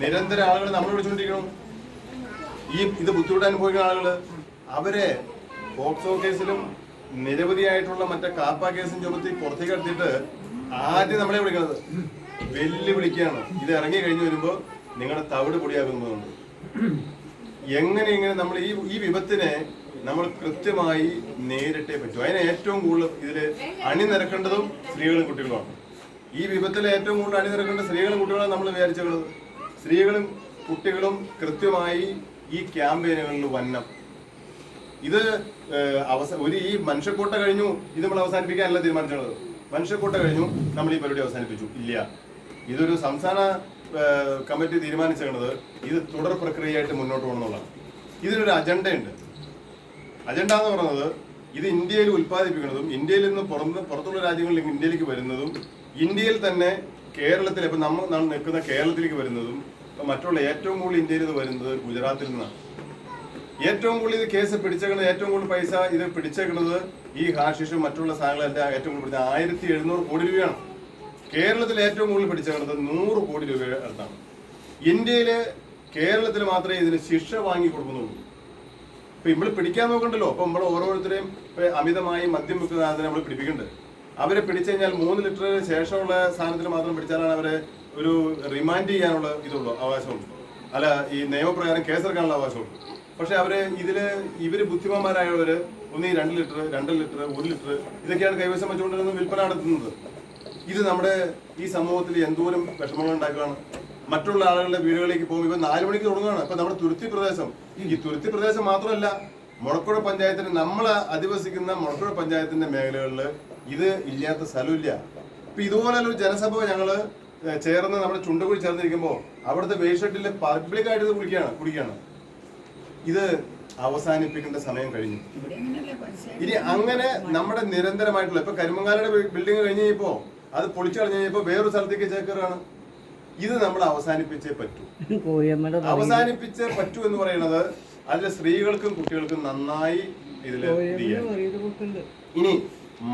S2: നിരന്തരം ആളുകൾ നമ്മൾ വിളിച്ചുകൊണ്ടിരിക്കണം. ഇത് ബുദ്ധിമുട്ട് അനുഭവിക്കുന്ന ആളുകൾ അവരെ പോക്സോ കേസിലും നിരവധിയായിട്ടുള്ള മറ്റേ കാപ്പ കേസും ചുമത്തി പുറത്തേക്ക് എടുത്തിട്ട് ആദ്യം നമ്മളെ വിളിക്കുന്നത് വെല്ലുവിളിക്കുകയാണ്. ഇത് ഇറങ്ങി കഴിഞ്ഞ് വരുമ്പോ നിങ്ങളുടെ തവിട് പൊടിയാകുന്നതുകൊണ്ട് എങ്ങനെ നമ്മൾ ഈ വിപത്തിനെ നമ്മൾ കൃത്യമായി നേരിട്ടേ പറ്റൂ. അതിന് ഏറ്റവും കൂടുതൽ ഇതിൽ അണിനിരക്കേണ്ടതും സ്ത്രീകളും കുട്ടികളുമാണ്. ഈ വിപത്തിൽ ഏറ്റവും കൂടുതൽ അണിനിരക്കേണ്ട സ്ത്രീകളും കുട്ടികളാണ് നമ്മൾ വിചാരിച്ചത്. സ്ത്രീകളും കുട്ടികളും കൃത്യമായി ഈ ക്യാമ്പയിനുകളിൽ വന്നം. ഇത് ഈ മനുഷ്യക്കൂട്ട കഴിഞ്ഞു. ഇത് നമ്മൾ അവസാനിപ്പിക്കാനല്ല തീരുമാനിച്ചത്. മനുഷ്യക്കൂട്ട കഴിഞ്ഞു, നമ്മൾ ഈ പരിപാടി അവസാനിപ്പിച്ചു ഇല്ല. ഇതൊരു സംസ്ഥാന കമ്മിറ്റി തീരുമാനിച്ചത് ഇത് തുടർ പ്രക്രിയയായിട്ട് മുന്നോട്ട് പോകണമെന്നുള്ളതാണ്. ഇതിനൊരു അജണ്ടയുണ്ട്. അജണ്ട എന്ന് പറയുന്നത് ഇത് ഇന്ത്യയിൽ ഉൽപ്പാദിപ്പിക്കുന്നതും ഇന്ത്യയിൽ നിന്ന് പുറത്തുള്ള രാജ്യങ്ങളിൽ ഇന്ത്യയിലേക്ക് വരുന്നതും ഇന്ത്യയിൽ തന്നെ കേരളത്തിൽ ഇപ്പം നമ്മൾ നിൽക്കുന്ന കേരളത്തിലേക്ക് വരുന്നതും മറ്റുള്ള ഏറ്റവും കൂടുതൽ ഇന്ത്യയിൽ ഇത് വരുന്നത് ഗുജറാത്തിൽ നിന്നാണ്. ഏറ്റവും കൂടുതൽ ഇത് കേസ് പിടിച്ചേക്കുന്നത്, ഏറ്റവും കൂടുതൽ പൈസ ഇത് പിടിച്ചേക്കുന്നത് ഈ ഹാഷിഷും മറ്റുള്ള സാധനങ്ങളെല്ലാം ഏറ്റവും കൂടുതൽ 1700 കോടി രൂപയാണ്. കേരളത്തിൽ ഏറ്റവും കൂടുതൽ പിടിച്ചേക്കുന്നത് 100 കോടി രൂപ അടുത്താണ്. ഇന്ത്യയില് കേരളത്തിൽ മാത്രമേ ഇതിന് ശിക്ഷ വാങ്ങി കൊടുക്കുന്നുള്ളൂ. ഇപ്പൊ നമ്മൾ പിടിക്കാൻ നോക്കണ്ടല്ലോ. അപ്പൊ നമ്മൾ ഓരോരുത്തരെയും അമിതമായി മദ്യം വെക്കുന്ന അതിനെ നമ്മൾ പിടിപ്പിക്കുന്നുണ്ട്. അവരെ പിടിച്ചു കഴിഞ്ഞാൽ 3 ലിറ്റർ ശേഷമുള്ള സാധനത്തിന് മാത്രം പിടിച്ചാലാണ് അവരെ ഒരു റിമാൻഡ് ചെയ്യാനുള്ള ഇതുള്ളൂ, അവകാശമുള്ളൂ. അല്ല, ഈ നിയമപ്രകാരം കേസെടുക്കാനുള്ള അവകാശമുള്ളൂ. പക്ഷെ ഇവര് ബുദ്ധിമാന്മാരായവര് ഒന്നീ 2 ലിറ്റർ 2 ലിറ്റർ 1 ലിറ്റർ ഇതൊക്കെയാണ് കൈവശം വെച്ചുകൊണ്ടിരുന്ന വിൽപ്പന നടത്തുന്നത്. ഇത് നമ്മുടെ ഈ സമൂഹത്തിൽ എന്തോരം വിഷമങ്ങൾ ഉണ്ടാക്കുകയാണ്. മറ്റുള്ള ആളുകളുടെ വീടുകളിലേക്ക് പോകുമ്പോൾ ഇവ 4 മണിക്ക് തുടങ്ങുകയാണ്. അപ്പൊ നമ്മുടെ തുരുത്തി പ്രദേശം, ഈ തുരുത്തി പ്രദേശം മാത്രമല്ല, മുളക്കുഴ പഞ്ചായത്തിന്, നമ്മൾ അധിവസിക്കുന്ന മുളക്കുഴ പഞ്ചായത്തിന്റെ മേഖലകളിൽ ഇത് ഇല്ലാത്ത സ്ഥലമില്ല. ഇപ്പൊ ഇതുപോലൊരു ജനസഭ ഞങ്ങള് ചേർന്ന് നമ്മുടെ ചുണ്ടുകുഴി ചേർന്നിരിക്കുമ്പോൾ അവിടുത്തെ വേസ്റ്റ് ഷെഡിൽ പബ്ലിക്കായിട്ട് ഇത് കുടിക്കുകയാണ്. ഇത് അവസാനിപ്പിക്കേണ്ട സമയം കഴിഞ്ഞു. ഇനി അങ്ങനെ നമ്മുടെ നിരന്തരമായിട്ടുള്ള, ഇപ്പൊ കരിമങ്ങാലയുടെ ബിൽഡിംഗ് കഴിഞ്ഞ് കഴിഞ്ഞപ്പോ അത് പൊളിച്ചു കളഞ്ഞു കഴിഞ്ഞപ്പോ വേറൊരു സ്ഥലത്തേക്ക് ചേക്കറാണ്. ഇത് നമ്മൾ അവസാനിപ്പിച്ചേ പറ്റൂ. അവസാനിപ്പിച്ചേ പറ്റൂ എന്ന് പറയുന്നത് അതിലെ സ്ത്രീകൾക്കും കുട്ടികൾക്കും നന്നായി ഇതില് ഇനി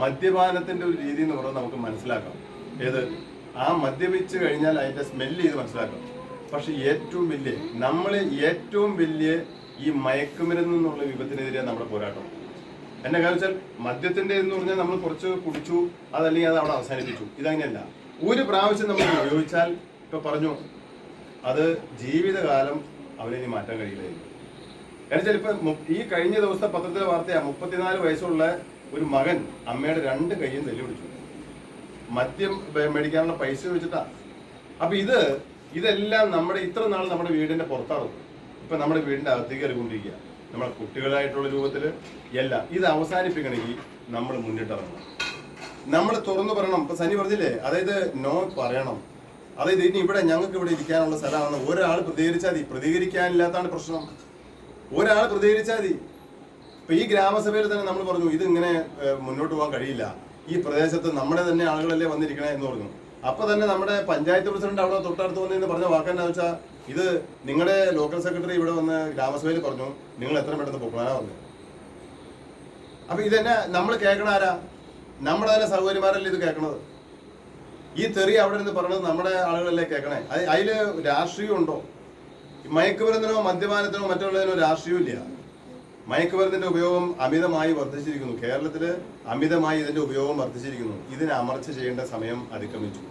S2: മദ്യപാനത്തിന്റെ ഒരു രീതി എന്ന് പറയുന്നത് നമുക്ക് മനസ്സിലാക്കാം. ഏത് ആ മദ്യപിച്ച് കഴിഞ്ഞാൽ അതിന്റെ സ്മെല്ല് ചെയ്ത് മനസ്സിലാക്കാം. പക്ഷെ ഏറ്റവും വലിയ ഈ മയക്കുമരുന്ന് എന്നുള്ള വിപത്തിനെതിരെ നമ്മുടെ പോരാട്ടം. എന്നെ കാരണം വെച്ചാൽ മദ്യത്തിന്റെ എന്ന് പറഞ്ഞാൽ നമ്മൾ കുറച്ച് കുടിച്ചു, അതല്ലെങ്കിൽ അത് അവിടെ അവസാനിപ്പിച്ചു. ഇതങ്ങനെയല്ല. ഒരു പ്രാവശ്യം നമ്മൾ ഉപയോഗിച്ചാൽ, ഇപ്പൊ പറഞ്ഞു, അത് ജീവിതകാലം അവനിനി മാറ്റാൻ കഴിയില്ലായിരുന്നു. എന്നുവെച്ചാൽ ഇപ്പൊ ഈ കഴിഞ്ഞ ദിവസത്തെ പത്രത്തിലെ വാർത്തയാ, 34 വയസ്സുള്ള ഒരു മകൻ അമ്മയുടെ 2 കൈയും തല്ലി പിടിച്ചു. മദ്യം മേടിക്കാനുള്ള പൈസ വെച്ചിട്ടാ. അപ്പൊ ഇതെല്ലാം ഇത്ര നാൾ നമ്മുടെ വീടിന്റെ പുറത്താണ്. ഇപ്പൊ നമ്മുടെ വീടിന്റെ അകത്തേക്ക് ഇറങ്ങിക്കൊണ്ടിരിക്കുക. നമ്മുടെ കുട്ടികളായിട്ടുള്ള രൂപത്തില് എല്ലാം. ഇത് അവസാനിപ്പിക്കണമെങ്കിൽ നമ്മൾ മുന്നിട്ടിറങ്ങണം. നമ്മൾ തുറന്നു പറയണം. ഇപ്പൊ സനി പറഞ്ഞില്ലേ, അതായത് നോ പറയണം. അതായത് ഇനി ഞങ്ങൾക്ക് ഇവിടെ ഇരിക്കാനുള്ള സ്ഥലമാണ്. ഒരാൾ പ്രതികരിച്ചാൽ മതി. പ്രതികരിക്കാനില്ലാത്താണ് പ്രശ്നം. ഒരാൾ പ്രതികരിച്ചാൽ മതി. ഇപ്പൊ ഈ ഗ്രാമസഭയിൽ തന്നെ നമ്മൾ പറഞ്ഞു, ഇത് ഇങ്ങനെ മുന്നോട്ട് പോകാൻ കഴിയില്ല. ഈ പ്രദേശത്ത് നമ്മുടെ തന്നെ ആളുകളല്ലേ വന്നിരിക്കണേ എന്ന് പറഞ്ഞു. അപ്പൊ തന്നെ നമ്മുടെ പഞ്ചായത്ത് പ്രസിഡന്റ് അവിടെ തൊട്ടടുത്ത് വന്ന് പറഞ്ഞ വാക്കെന്നാ വെച്ചാൽ, ഇത് നിങ്ങളുടെ ലോക്കൽ സെക്രട്ടറി ഇവിടെ വന്ന് ഗ്രാമസഭയിൽ പറഞ്ഞു, നിങ്ങൾ എത്ര പെട്ടെന്ന് പൊക്കാനാ പറഞ്ഞു. അപ്പൊ ഇതെന്നെ നമ്മൾ കേൾക്കണ ആരാ? നമ്മുടെ തന്നെ സഹോദരിമാരല്ലേ ഇത് കേൾക്കണത്. ഈ തെറി അവിടെ നിന്ന് പറഞ്ഞത് നമ്മുടെ ആളുകളല്ലേ കേൾക്കണേ. അതില് രാഷ്ട്രീയം ഉണ്ടോ? മയക്കുമരുന്നിനോ മദ്യപാനത്തിനോ മറ്റുള്ളതിനോ രാഷ്ട്രീയമില്ല. മയക്കുമരുന്നിന്റെ ഉപയോഗം അമിതമായി വർദ്ധിച്ചിരിക്കുന്നു. കേരളത്തില് അമിതമായി ഇതിന്റെ ഉപയോഗം വർദ്ധിച്ചിരിക്കുന്നു. ഇതിനെ അമർച്ച ചെയ്യേണ്ട സമയം അതിക്രമിച്ചു.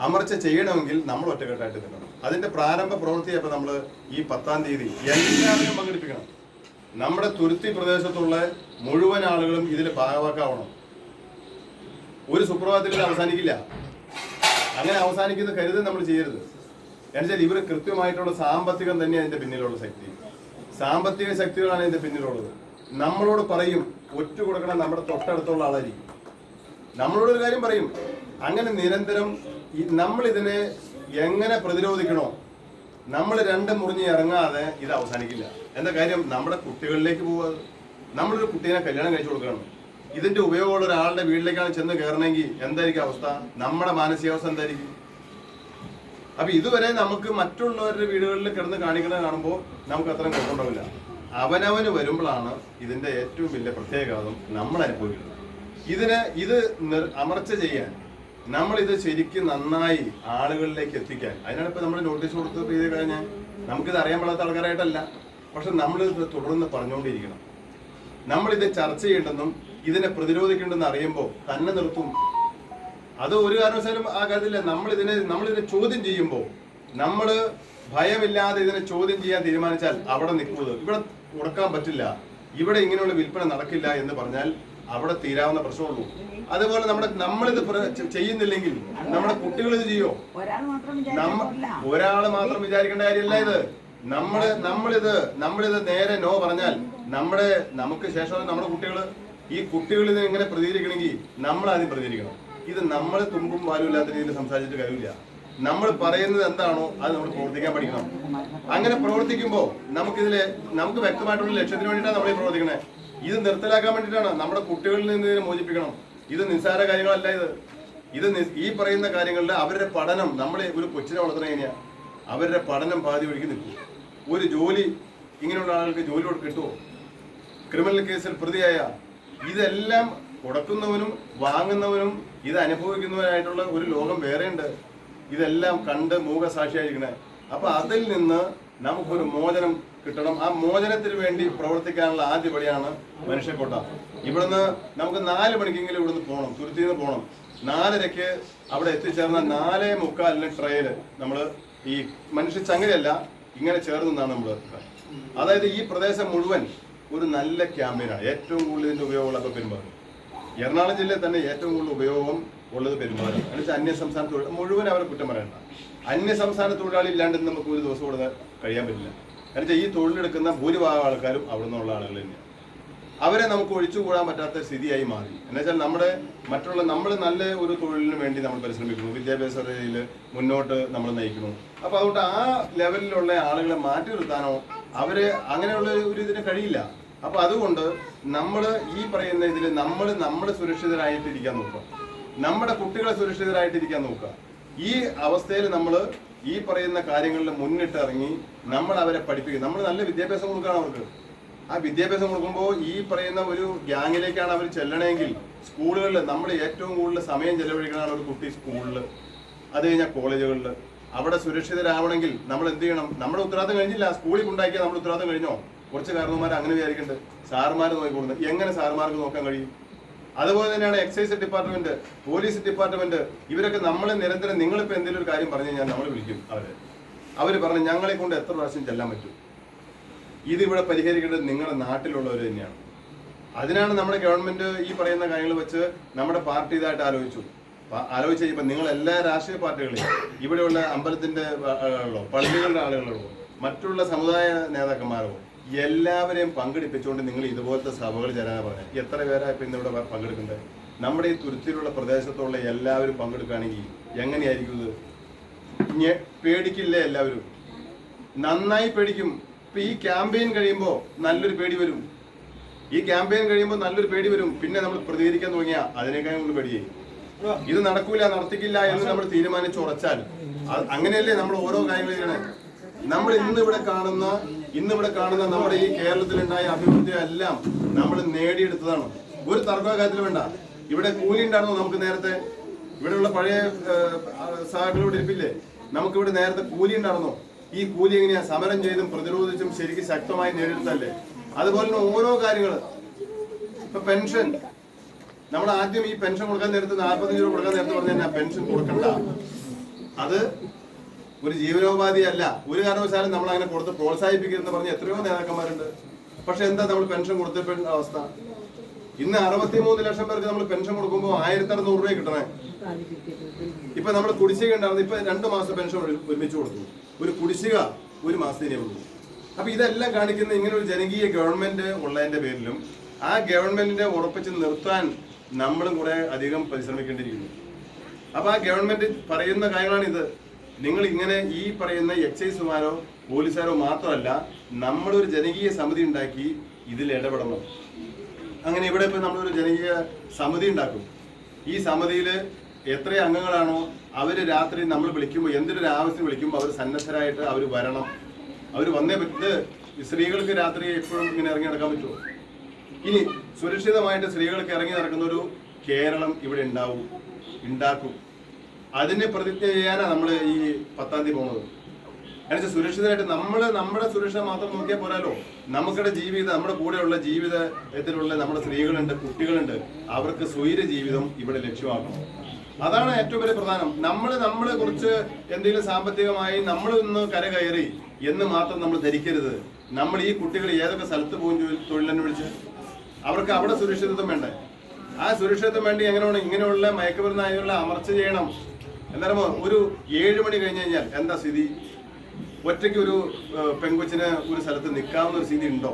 S2: അമർച്ച ചെയ്യണമെങ്കിൽ നമ്മൾ ഒറ്റക്കെട്ടായിട്ട് നിൽക്കണം. അതിന്റെ പ്രാരംഭ പ്രവൃത്തിയപ്പോൾ നമ്മൾ ഈ 10-ാം തീയതി എല്ലാവരും പങ്കെടുപ്പിക്കണം. നമ്മുടെ തുരുത്തി പ്രദേശത്തുള്ള മുഴുവൻ ആളുകളും ഇതിൽ ഭാഗവാക്കാവണം. ഒരു സുപ്രഭാതത്തിൽ ഇത് അവസാനിക്കില്ല. അങ്ങനെ അവസാനിക്കുന്ന കരുതൽ നമ്മൾ ചെയ്യരുത്. എന്നുവെച്ചാൽ ഇവർ കൃത്യമായിട്ടുള്ള സാമ്പത്തികം തന്നെ അതിന്റെ പിന്നിലുള്ള ശക്തി. സാമ്പത്തിക ശക്തികളാണ് ഇതിന്റെ പിന്നിലുള്ളത്. നമ്മളോട് പറയും ഒറ്റ കൊടുക്കണം, നമ്മുടെ തൊട്ടടുത്തുള്ള ആളായിരിക്കും. നമ്മളോടൊരു കാര്യം പറയും. അങ്ങനെ നിരന്തരം നമ്മൾ ഇതിനെ എങ്ങനെ പ്രതിരോധിക്കണോ, നമ്മൾ രണ്ടും മുറിഞ്ഞ് ഇറങ്ങാതെ ഇത് അവസാനിക്കില്ല. എന്താ കാര്യം? നമ്മുടെ കുട്ടികളിലേക്ക് പോവാതെ. നമ്മളൊരു കുട്ടീനെ കല്യാണം കഴിച്ചു കൊടുക്കണം. ഇതിന്റെ ഉപയോഗമുള്ള ഒരാളുടെ വീട്ടിലേക്കാണ് ചെന്ന് കയറണമെങ്കിൽ എന്തായിരിക്കും അവസ്ഥ? നമ്മുടെ മാനസികാവസ്ഥ എന്തായിരിക്കും? അപ്പൊ ഇതുവരെ നമുക്ക് മറ്റുള്ളവരുടെ വീടുകളിൽ കിടന്ന് കാണിക്കുന്നത് കാണുമ്പോൾ നമുക്ക് അത്രയും കുഴപ്പമുണ്ടാവില്ല. അവനവന് വരുമ്പോഴാണ് ഇതിന്റെ ഏറ്റവും വലിയ പ്രത്യേകത നമ്മൾ അനുഭവിക്കുന്നത്. ഇത് അമർച്ച ചെയ്യാൻ, നമ്മളിത് ശരിക്കും നന്നായി ആളുകളിലേക്ക് എത്തിക്കാൻ, അതിനാണ് ഇപ്പൊ നമ്മൾ നോട്ടീസ് കൊടുത്ത് ചെയ്ത് കഴിഞ്ഞാൽ നമുക്കിത് അറിയാൻ പാടാത്ത ആൾക്കാരായിട്ടല്ല. പക്ഷെ നമ്മളിത് തുടർന്ന് പറഞ്ഞുകൊണ്ടിരിക്കണം. നമ്മളിത് ചർച്ച ചെയ്യേണ്ടെന്നും ഇതിനെ പ്രതിരോധിക്കേണ്ടെന്ന് അറിയുമ്പോൾ തന്നെ നിർത്തും. അത് ഒരു കാരണവശാലും ആ കാര്യത്തില്ല. നമ്മളിതിനെ ചോദ്യം ചെയ്യുമ്പോൾ, നമ്മൾ ഭയമില്ലാതെ ഇതിനെ ചോദ്യം ചെയ്യാൻ തീരുമാനിച്ചാൽ അവിടെ നിൽക്കുന്നത്. ഇവിടെ ഉടക്കാൻ പറ്റില്ല, ഇവിടെ ഇങ്ങനെയുള്ള വിൽപ്പന നടക്കില്ല എന്ന് പറഞ്ഞാൽ അവിടെ തീരാവുന്ന പ്രശ്നമുള്ളൂ. അതുപോലെ നമ്മളിത് ചെയ്യുന്നില്ലെങ്കിൽ നമ്മുടെ കുട്ടികൾ ഇത് ചെയ്യോ? ഒരാള് മാത്രം വിചാരിക്കേണ്ട കാര്യമല്ല ഇത്. നമ്മളിത് നേരെ നോ പറഞ്ഞാൽ നമുക്ക് ശേഷം നമ്മുടെ ഈ കുട്ടികൾ ഇത് എങ്ങനെ പ്രതികരിക്കണമെങ്കിൽ നമ്മൾ ആദ്യം പ്രതികരിക്കണം. ഇത് നമ്മൾ തുമ്പും പാലും ഇല്ലാത്ത രീതിയിൽ സംസാരിച്ചിട്ട് കാര്യമില്ല. നമ്മൾ പറയുന്നത് എന്താണോ അത് നമ്മൾ പ്രവർത്തിക്കാൻ പഠിക്കണം. അങ്ങനെ പ്രവർത്തിക്കുമ്പോൾ നമുക്ക് വ്യക്തമായിട്ടുള്ള ലക്ഷ്യത്തിന് വേണ്ടിയിട്ടാണ് നമ്മൾ ഈ പ്രവർത്തിക്കണേ. ഇത് നിർത്തലാക്കാൻ വേണ്ടിയിട്ടാണ്. നമ്മുടെ കുട്ടികളിൽ നിന്ന് ഇതിനെ മോചിപ്പിക്കണം. ഇത് നിസ്സാര കാര്യങ്ങളല്ല. ഇത് ഈ പറയുന്ന കാര്യങ്ങളിൽ അവരുടെ പഠനം, നമ്മൾ ഒരു കൊച്ചിനെ വളർത്തണ കഴിഞ്ഞാൽ അവരുടെ പഠനം പാതി ഒഴുകി നിൽക്കും. ഒരു ജോലി ഇങ്ങനെയുള്ള ആളുകൾക്ക് ജോലി കിട്ടുമോ? ക്രിമിനൽ കേസിൽ പ്രതിയായ ഇതെല്ലാം കൊടുക്കുന്നവനും വാങ്ങുന്നവനും ഇത് അനുഭവിക്കുന്നവനായിട്ടുള്ള ഒരു ലോകം വേറെയുണ്ട്. ഇതെല്ലാം കണ്ട് മൂകസാക്ഷിയായിരിക്കണേ. അപ്പൊ അതിൽ നിന്ന് നമുക്കൊരു മോചനം കിട്ടണം. ആ മോചനത്തിന് വേണ്ടി പ്രവർത്തിക്കാനുള്ള ആദ്യ പടിയാണ് മനുഷ്യക്കൊട്ട. ഇവിടുന്ന് നമുക്ക് 4 മണിക്കെങ്കിലും ഇവിടുന്ന് പോകണം, തുരുത്തിന്ന് പോകണം. 4:30 അവിടെ എത്തിച്ചേർന്ന 4:45 ട്രെയിന് നമ്മൾ ഈ മനുഷ്യ ചങ്ങലയല്ല ഇങ്ങനെ ചേർന്നാണ് നമ്മൾ. അതായത് ഈ പ്രദേശം മുഴുവൻ ഒരു നല്ല ക്യാമ്പയിനാണ്. ഏറ്റവും കൂടുതൽ ഇതിന്റെ ഉപയോഗമുള്ള പെരുമ്പാവൂർ. എറണാകുളം ജില്ലയിൽ തന്നെ ഏറ്റവും കൂടുതൽ ഉപയോഗം ഉള്ളത് പെരുമ്പാവൂരാണ്. എന്നുവെച്ചാൽ അന്യസംസ്ഥാന തൊഴിൽ മുഴുവൻ അവരെ കുറ്റം പറയണ്ട. അന്യസംസ്ഥാന തൊഴിലാളി ഇല്ലാണ്ട് നമുക്ക് ഒരു ദിവസം ഇവിടെ കഴിയാൻ പറ്റില്ല. എന്നുവെച്ചാൽ ഈ തൊഴിലെടുക്കുന്ന ഭൂരിഭാഗം ആൾക്കാരും അവിടെ നിന്നുള്ള ആളുകൾ തന്നെയാണ്. അവരെ നമുക്ക് ഒഴിച്ചുകൂടാൻ പറ്റാത്ത സ്ഥിതിയായി മാറി. എന്നുവെച്ചാൽ നമ്മൾ നല്ല ഒരു തൊഴിലിന് വേണ്ടി നമ്മൾ പരിശ്രമിക്കുന്നു, വിദ്യാഭ്യാസ രീതിയിൽ മുന്നോട്ട് നമ്മൾ നയിക്കുന്നു. അപ്പൊ അതുകൊണ്ട് ആ ലെവലിലുള്ള ആളുകളെ മാറ്റി നിർത്താനോ അവരെ അങ്ങനെയുള്ള ഒരു ഇതിന് കഴിയില്ല. അപ്പൊ അതുകൊണ്ട് നമ്മൾ ഈ പറയുന്ന ഇതിൽ നമ്മൾ സുരക്ഷിതരായിട്ടിരിക്കാൻ നോക്കുക, നമ്മുടെ കുട്ടികളെ സുരക്ഷിതരായിട്ടിരിക്കാൻ നോക്കുക. ഈ അവസ്ഥയിൽ നമ്മൾ ഈ പറയുന്ന കാര്യങ്ങളിൽ മുന്നിട്ട് ഇറങ്ങി നമ്മൾ അവരെ പഠിപ്പിക്കും. നമ്മൾ നല്ല വിദ്യാഭ്യാസം കൊടുക്കുകയാണ് അവർക്ക്. ആ വിദ്യാഭ്യാസം കൊടുക്കുമ്പോൾ ഈ പറയുന്ന ഒരു ഗ്യാങ്ങിലേക്കാണ് അവർ ചെല്ലണമെങ്കിൽ സ്കൂളുകളിൽ നമ്മൾ ഏറ്റവും കൂടുതൽ സമയം ചെലവഴിക്കണമാണ് ഒരു കുട്ടി സ്കൂളിൽ, അത് കഴിഞ്ഞാൽ കോളേജുകളിൽ. അവിടെ സുരക്ഷിതരാവണമെങ്കിൽ നമ്മൾ എന്ത് ചെയ്യണം? നമ്മുടെ ഉത്തരവാദിത്തം കഴിഞ്ഞില്ല. സ്കൂളിൽ കൊണ്ടാക്കിയാൽ നമ്മുടെ ഉത്തരവാദിത്തം കഴിഞ്ഞോ? കുറച്ച് കാരണവന്മാർ അങ്ങനെ വിചാരിക്കുന്നുണ്ട്, സാറുമാർ നോക്കിക്കൊടുക്കുന്നത്. എങ്ങനെ സാറുമാർക്ക് നോക്കാൻ കഴിയും? അതുപോലെ തന്നെയാണ് എക്സൈസ് ഡിപ്പാർട്ട്മെന്റ്, പോലീസ് ഡിപ്പാർട്ട്മെന്റ്. ഇവരൊക്കെ നമ്മളെ നിരന്തരം നിങ്ങളിപ്പോൾ എന്തെങ്കിലും ഒരു കാര്യം പറഞ്ഞു കഴിഞ്ഞാൽ നമ്മൾ വിളിക്കും. അവർ പറഞ്ഞു ഞങ്ങളെ കൊണ്ട് എത്ര പ്രാവശ്യം ചെല്ലാൻ പറ്റും? ഇതിവിടെ പരിഹരിക്കേണ്ടത് നിങ്ങളുടെ നാട്ടിലുള്ളവർ തന്നെയാണ്. അതിനാണ് നമ്മുടെ ഗവൺമെന്റ് ഈ പറയുന്ന കാര്യങ്ങൾ വെച്ച് നമ്മുടെ പാർട്ടി ഇതായിട്ട് ആലോചിച്ചു കഴിഞ്ഞപ്പോൾ നിങ്ങൾ എല്ലാ രാഷ്ട്രീയ പാർട്ടികളെയും, ഇവിടെയുള്ള അമ്പലത്തിന്റെ ആളുകളോ പള്ളികളുടെ ആളുകളോ മറ്റുള്ള സമുദായ നേതാക്കന്മാരോ എല്ലാവരെയും പങ്കെടുപ്പിച്ചുകൊണ്ട് നിങ്ങൾ ഇതുപോലത്തെ സഭകൾ ചേരാനാണ് പറഞ്ഞത്. എത്ര പേരാ ഇപ്പം ഇന്നിവിടെ പങ്കെടുക്കുന്നത്? നമ്മുടെ ഈ തുരുത്തിലുള്ള പ്രദേശത്തുള്ള എല്ലാവരും പങ്കെടുക്കുകയാണെങ്കിൽ എങ്ങനെയായിരിക്കും ഇത്? പേടിക്കില്ലേ? എല്ലാവരും നന്നായി പേടിക്കും. ഇപ്പൊ ഈ ക്യാമ്പയിൻ കഴിയുമ്പോൾ നല്ലൊരു പേടി വരും. പിന്നെ നമ്മൾ പ്രതികരിക്കാൻ തുടങ്ങിയാൽ അതിനേക്കാൾ നമ്മൾ പേടിയായി. ഇത് നടക്കൂല, നടത്തിക്കില്ല എന്ന് നമ്മൾ തീരുമാനിച്ചുറച്ചാൽ അങ്ങനെയല്ലേ നമ്മൾ ഓരോ കാര്യങ്ങൾ ചെയ്യണേ. നമ്മൾ ഇന്നിവിടെ കാണുന്ന നമ്മുടെ ഈ കേരളത്തിലുണ്ടായ അഭിവൃദ്ധി എല്ലാം നമ്മൾ നേടിയെടുത്തതാണ്. ഒരു തർക്കകാര്യത്തിൽ വേണ്ട. ഇവിടെ കൂലി ഉണ്ടായിരുന്നോ? നമുക്ക് നേരത്തെ ഇവിടെയുള്ള പഴയ സഹാക്കളോട് ഇരിപ്പില്ലേ? നമുക്കിവിടെ നേരത്തെ കൂലി ഉണ്ടായിരുന്നോ? ഈ കൂലി എങ്ങനെയാ സമരം ചെയ്തും പ്രതിരോധിച്ചും ശരിക്കും ശക്തമായി നേടിയെടുത്തല്ലേ? അതുപോലെ തന്നെ ഓരോ കാര്യങ്ങൾ. ഇപ്പൊ പെൻഷൻ, നമ്മൾ ആദ്യം ഈ പെൻഷൻ കൊടുക്കാൻ നേരത്ത് 45 രൂപ കൊടുക്കാൻ നേരത്തെ പറഞ്ഞാൽ പെൻഷൻ കൊടുക്കണ്ട, അത് ഒരു ജീവനോപാധിയല്ല, ഒരു കാരണവശാലും നമ്മൾ അങ്ങനെ കൊടുത്ത് പ്രോത്സാഹിപ്പിക്കരുതെന്ന് പറഞ്ഞ എത്രയോ നേതാക്കന്മാരുണ്ട്. പക്ഷെ എന്താ നമ്മൾ പെൻഷൻ കൊടുത്തപ്പോഴുള്ള അവസ്ഥ? ഇന്ന് 63 ലക്ഷം പേർക്ക് നമ്മൾ പെൻഷൻ കൊടുക്കുമ്പോൾ 1600 രൂപ കിട്ടണേ. ഇപ്പൊ നമ്മൾ കുടിശ്ശിക ഉണ്ടായിരുന്നു. ഇപ്പൊ 2 മാസം പെൻഷൻ ഒരുമിച്ച് കൊടുത്തു. ഒരു കുടിശ്ശിക 1 മാസത്തിനേ ഉള്ളൂ. അപ്പൊ ഇതെല്ലാം കാണിക്കുന്ന ഇങ്ങനെ ഒരു ജനകീയ ഗവൺമെന്റ് ഉള്ളതിന്റെ പേരിലും ആ ഗവൺമെന്റിനെ ഉറപ്പിച്ച് നിർത്താൻ നമ്മളും കുറെ അധികം പരിശ്രമിക്കേണ്ടിയിരിക്കുന്നു. അപ്പൊ ആ ഗവൺമെന്റ് പറയുന്ന കാര്യങ്ങളാണിത്. നിങ്ങൾ ഇങ്ങനെ ഈ പറയുന്ന എക്സൈസുമാരോ പോലീസുകാരോ മാത്രമല്ല, നമ്മളൊരു ജനകീയ സമിതി ഉണ്ടാക്കി ഇതിൽ ഇടപെടണം. അങ്ങനെ ഇവിടെ ഇപ്പൊ നമ്മളൊരു ജനകീയ സമിതി ഉണ്ടാക്കും. ഈ സമിതിയിൽ എത്ര അംഗങ്ങളാണോ അവര് രാത്രി നമ്മൾ വിളിക്കുമ്പോൾ, എന്തൊരു ആവശ്യത്തിന് വിളിക്കുമ്പോൾ അവർ സന്നദ്ധരായിട്ട് അവർ വരണം. അവർ വന്നേ പറ്റത്. സ്ത്രീകൾക്ക് രാത്രി എപ്പോഴും ഇങ്ങനെ ഇറങ്ങി നടക്കാൻ പറ്റുമോ? ഇനി സുരക്ഷിതമായിട്ട് സ്ത്രീകൾക്ക് ഇറങ്ങി നടക്കുന്ന ഒരു കേരളം ഇവിടെ ഉണ്ടാക്കും. അതിന് പ്രതിജ്ഞ ചെയ്യാനാണ് നമ്മൾ ഈ 10-ാം തീയതി പോകുന്നത്. എന്നുവെച്ചാൽ സുരക്ഷിതരായിട്ട് നമ്മുടെ സുരക്ഷ മാത്രം നോക്കിയാൽ പോരാലോ. നമ്മുടെ ജീവിതം, നമ്മുടെ കൂടെയുള്ള ജീവിതത്തിലുള്ള നമ്മുടെ സ്ത്രീകളുണ്ട്, കുട്ടികളുണ്ട്. അവർക്ക് സ്വൈര ജീവിതം ഇവിടെ ലക്ഷ്യമാക്കണം. അതാണ് ഏറ്റവും വലിയ പ്രധാനം. നമ്മളെ കുറിച്ച് എന്തെങ്കിലും സാമ്പത്തികമായി നമ്മളൊന്ന് കരകയറി എന്ന് മാത്രം നമ്മൾ ധരിക്കരുത്. നമ്മൾ ഈ കുട്ടികൾ ഏതൊക്കെ സ്ഥലത്ത് പോകും തൊഴിലന്വേഷിച്ച് അവർക്ക് അവിടെ സുരക്ഷിതത്വം വേണ്ടേ? ആ സുരക്ഷിതത്വം വേണ്ടി എങ്ങനെയാണ് ഇങ്ങനെയുള്ള മയക്കുമരുന്നായുള്ള അമർച്ച ചെയ്യണം. എന്തായാലും ഒരു 7 മണി കഴിഞ്ഞ് കഴിഞ്ഞാൽ എന്താ സ്ഥിതി? ഒറ്റയ്ക്ക് ഒരു പെൺകൊച്ചിന് ഒരു സ്ഥലത്ത് നിൽക്കാവുന്ന ഒരു സ്ഥിതി ഉണ്ടോ?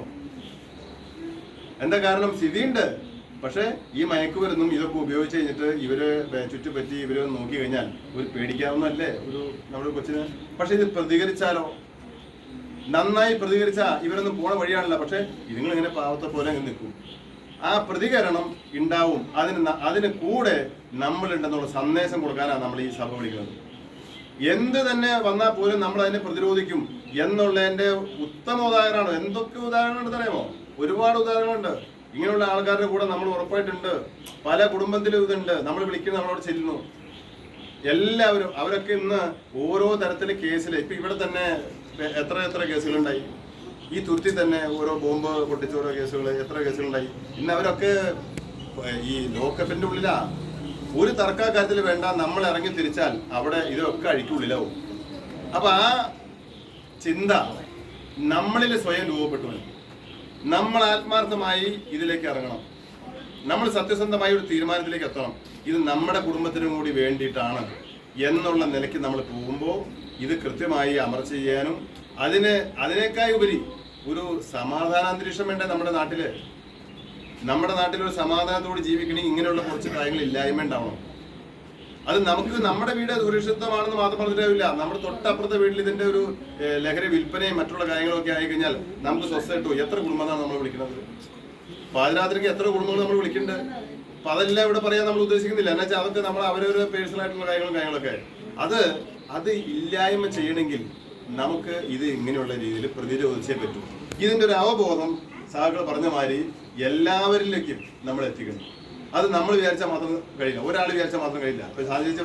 S2: എന്താ കാരണം? സ്ഥിതിയുണ്ട്. പക്ഷെ ഈ മയക്കുമരുന്നും ഇതൊക്കെ ഉപയോഗിച്ച് കഴിഞ്ഞിട്ട് ഇവര് ചുറ്റുപറ്റി ഇവര് നോക്കി കഴിഞ്ഞാൽ ഒരു പേടിക്കാവുന്നല്ലേ ഒരു നമ്മുടെ കൊച്ചിന്. പക്ഷെ ഇത് പ്രതികരിച്ചാലോ? നന്നായി പ്രതികരിച്ചാൽ ഇവരൊന്നും പോണ വഴിയാണല്ലോ. പക്ഷെ ഇതുങ്ങളിങ്ങനെ പാവത്തെ പോലെ അങ്ങ് നിൽക്കും. ആ പ്രതികരണം ഉണ്ടാവും. അതിന് കൂടെ നമ്മളുണ്ടെന്നുള്ള സന്ദേശം കൊടുക്കാനാണ് നമ്മൾ ഈ സഭ വിളിക്കുന്നത്. എന്ത് തന്നെ വന്നാൽ പോലും നമ്മൾ അതിനെ പ്രതിരോധിക്കും. എന്നുള്ളതിന്റെ ഉത്തമ ഉദാഹരണമാണ്. എന്തൊക്കെ ഉദാഹരണമുണ്ടെന്ന് അറിയാമോ? ഒരുപാട് ഉദാഹരണങ്ങളുണ്ട്. ഇങ്ങനെയുള്ള ആൾക്കാരുടെ കൂടെ നമ്മൾ ഉറപ്പായിട്ടുണ്ട്. പല കുടുംബത്തിലും ഇതുണ്ട്. നമ്മൾ വിളിക്കുന്നു, നമ്മളോട് ചെല്ലുന്നു. എല്ലാവരും അവരൊക്കെ ഇന്ന് ഓരോ തരത്തിലെ കേസിൽ ഇപ്പൊ ഇവിടെ തന്നെ എത്ര കേസുകളുണ്ടായി. ഈ തുരുത്തി തന്നെ ഓരോ ബോംബ് പൊട്ടിച്ച ഓരോ കേസുകൾ, എത്ര കേസുകളുണ്ടായി. ഇന്ന് അവരൊക്കെ ഈ ലോക്കപ്പിന്റെ ഉള്ളിലാ. ഒരു തർക്കക്കാര്യത്തിൽ വേണ്ട, നമ്മൾ ഇറങ്ങി തിരിച്ചാൽ അവിടെ ഇതൊക്കെ അഴിക്കുള്ളിലാവും. അപ്പൊ ആ ചിന്ത നമ്മളിൽ സ്വയം രൂപപ്പെട്ടു. നമ്മൾ ആത്മാർത്ഥമായി ഇതിലേക്ക് ഇറങ്ങണം. നമ്മൾ സത്യസന്ധമായ ഒരു തീരുമാനത്തിലേക്ക് എത്തണം. ഇത് നമ്മുടെ കുടുംബത്തിനും കൂടി വേണ്ടിയിട്ടാണ് എന്നുള്ള നിലയ്ക്ക് നമ്മൾ പോകുമ്പോൾ ഇത് കൃത്യമായി അമർച്ച ചെയ്യാനും അതിനേക്കായി ഉപരി ഒരു സമാധാനാന്തരീക്ഷം വേണ്ടേ നമ്മുടെ നാട്ടില്. നമ്മുടെ നാട്ടിലൊരു സമാധാനത്തോട് ജീവിക്കണമെങ്കിൽ ഇങ്ങനെയുള്ള കുറച്ച് കാര്യങ്ങൾ ഇല്ലായ്മ ഉണ്ടാവണം. അത് നമുക്ക് നമ്മുടെ വീട് സുരക്ഷിതമാണെന്ന് മാത്രം പറഞ്ഞിട്ടില്ല. നമ്മുടെ തൊട്ടപ്പുറത്തെ വീട്ടിൽ ഇതിന്റെ ഒരു ലഹരി വിൽപ്പനയും മറ്റുള്ള കാര്യങ്ങളൊക്കെ ആയി കഴിഞ്ഞാൽ നമുക്ക് സ്വസ്ഥമായിട്ടോ എത്ര കുടുംബങ്ങളാണ് നമ്മൾ വിളിക്കുന്നത്. പാതിരാത്രിക്ക് എത്ര കുടുംബങ്ങൾ നമ്മൾ വിളിക്കുന്നുണ്ട്. അപ്പൊ അതെല്ലാം ഇവിടെ പറയാൻ നമ്മൾ ഉദ്ദേശിക്കുന്നില്ല. എന്ന് വെച്ചാൽ അതൊക്കെ നമ്മൾ അവരൊരു പേഴ്സണൽ ആയിട്ടുള്ള കാര്യങ്ങളൊക്കെ അത് ഇല്ലായ്മ ചെയ്യണമെങ്കിൽ നമുക്ക് ഇത് ഇങ്ങനെയുള്ള രീതിയിൽ പ്രതിരോധിച്ചേ പറ്റൂ. ഇതിന്റെ ഒരു അവബോധം സാഹകൾ പറഞ്ഞ മാതിരി എല്ലാവരിലേക്കും നമ്മൾ എത്തിക്കണം. അത് നമ്മൾ വിചാരിച്ചാൽ മാത്രം കഴിയില്ല. ഒരാൾ വിചാരിച്ചാൽ മാത്രം കഴിയില്ല. അപ്പൊ സാധിച്ച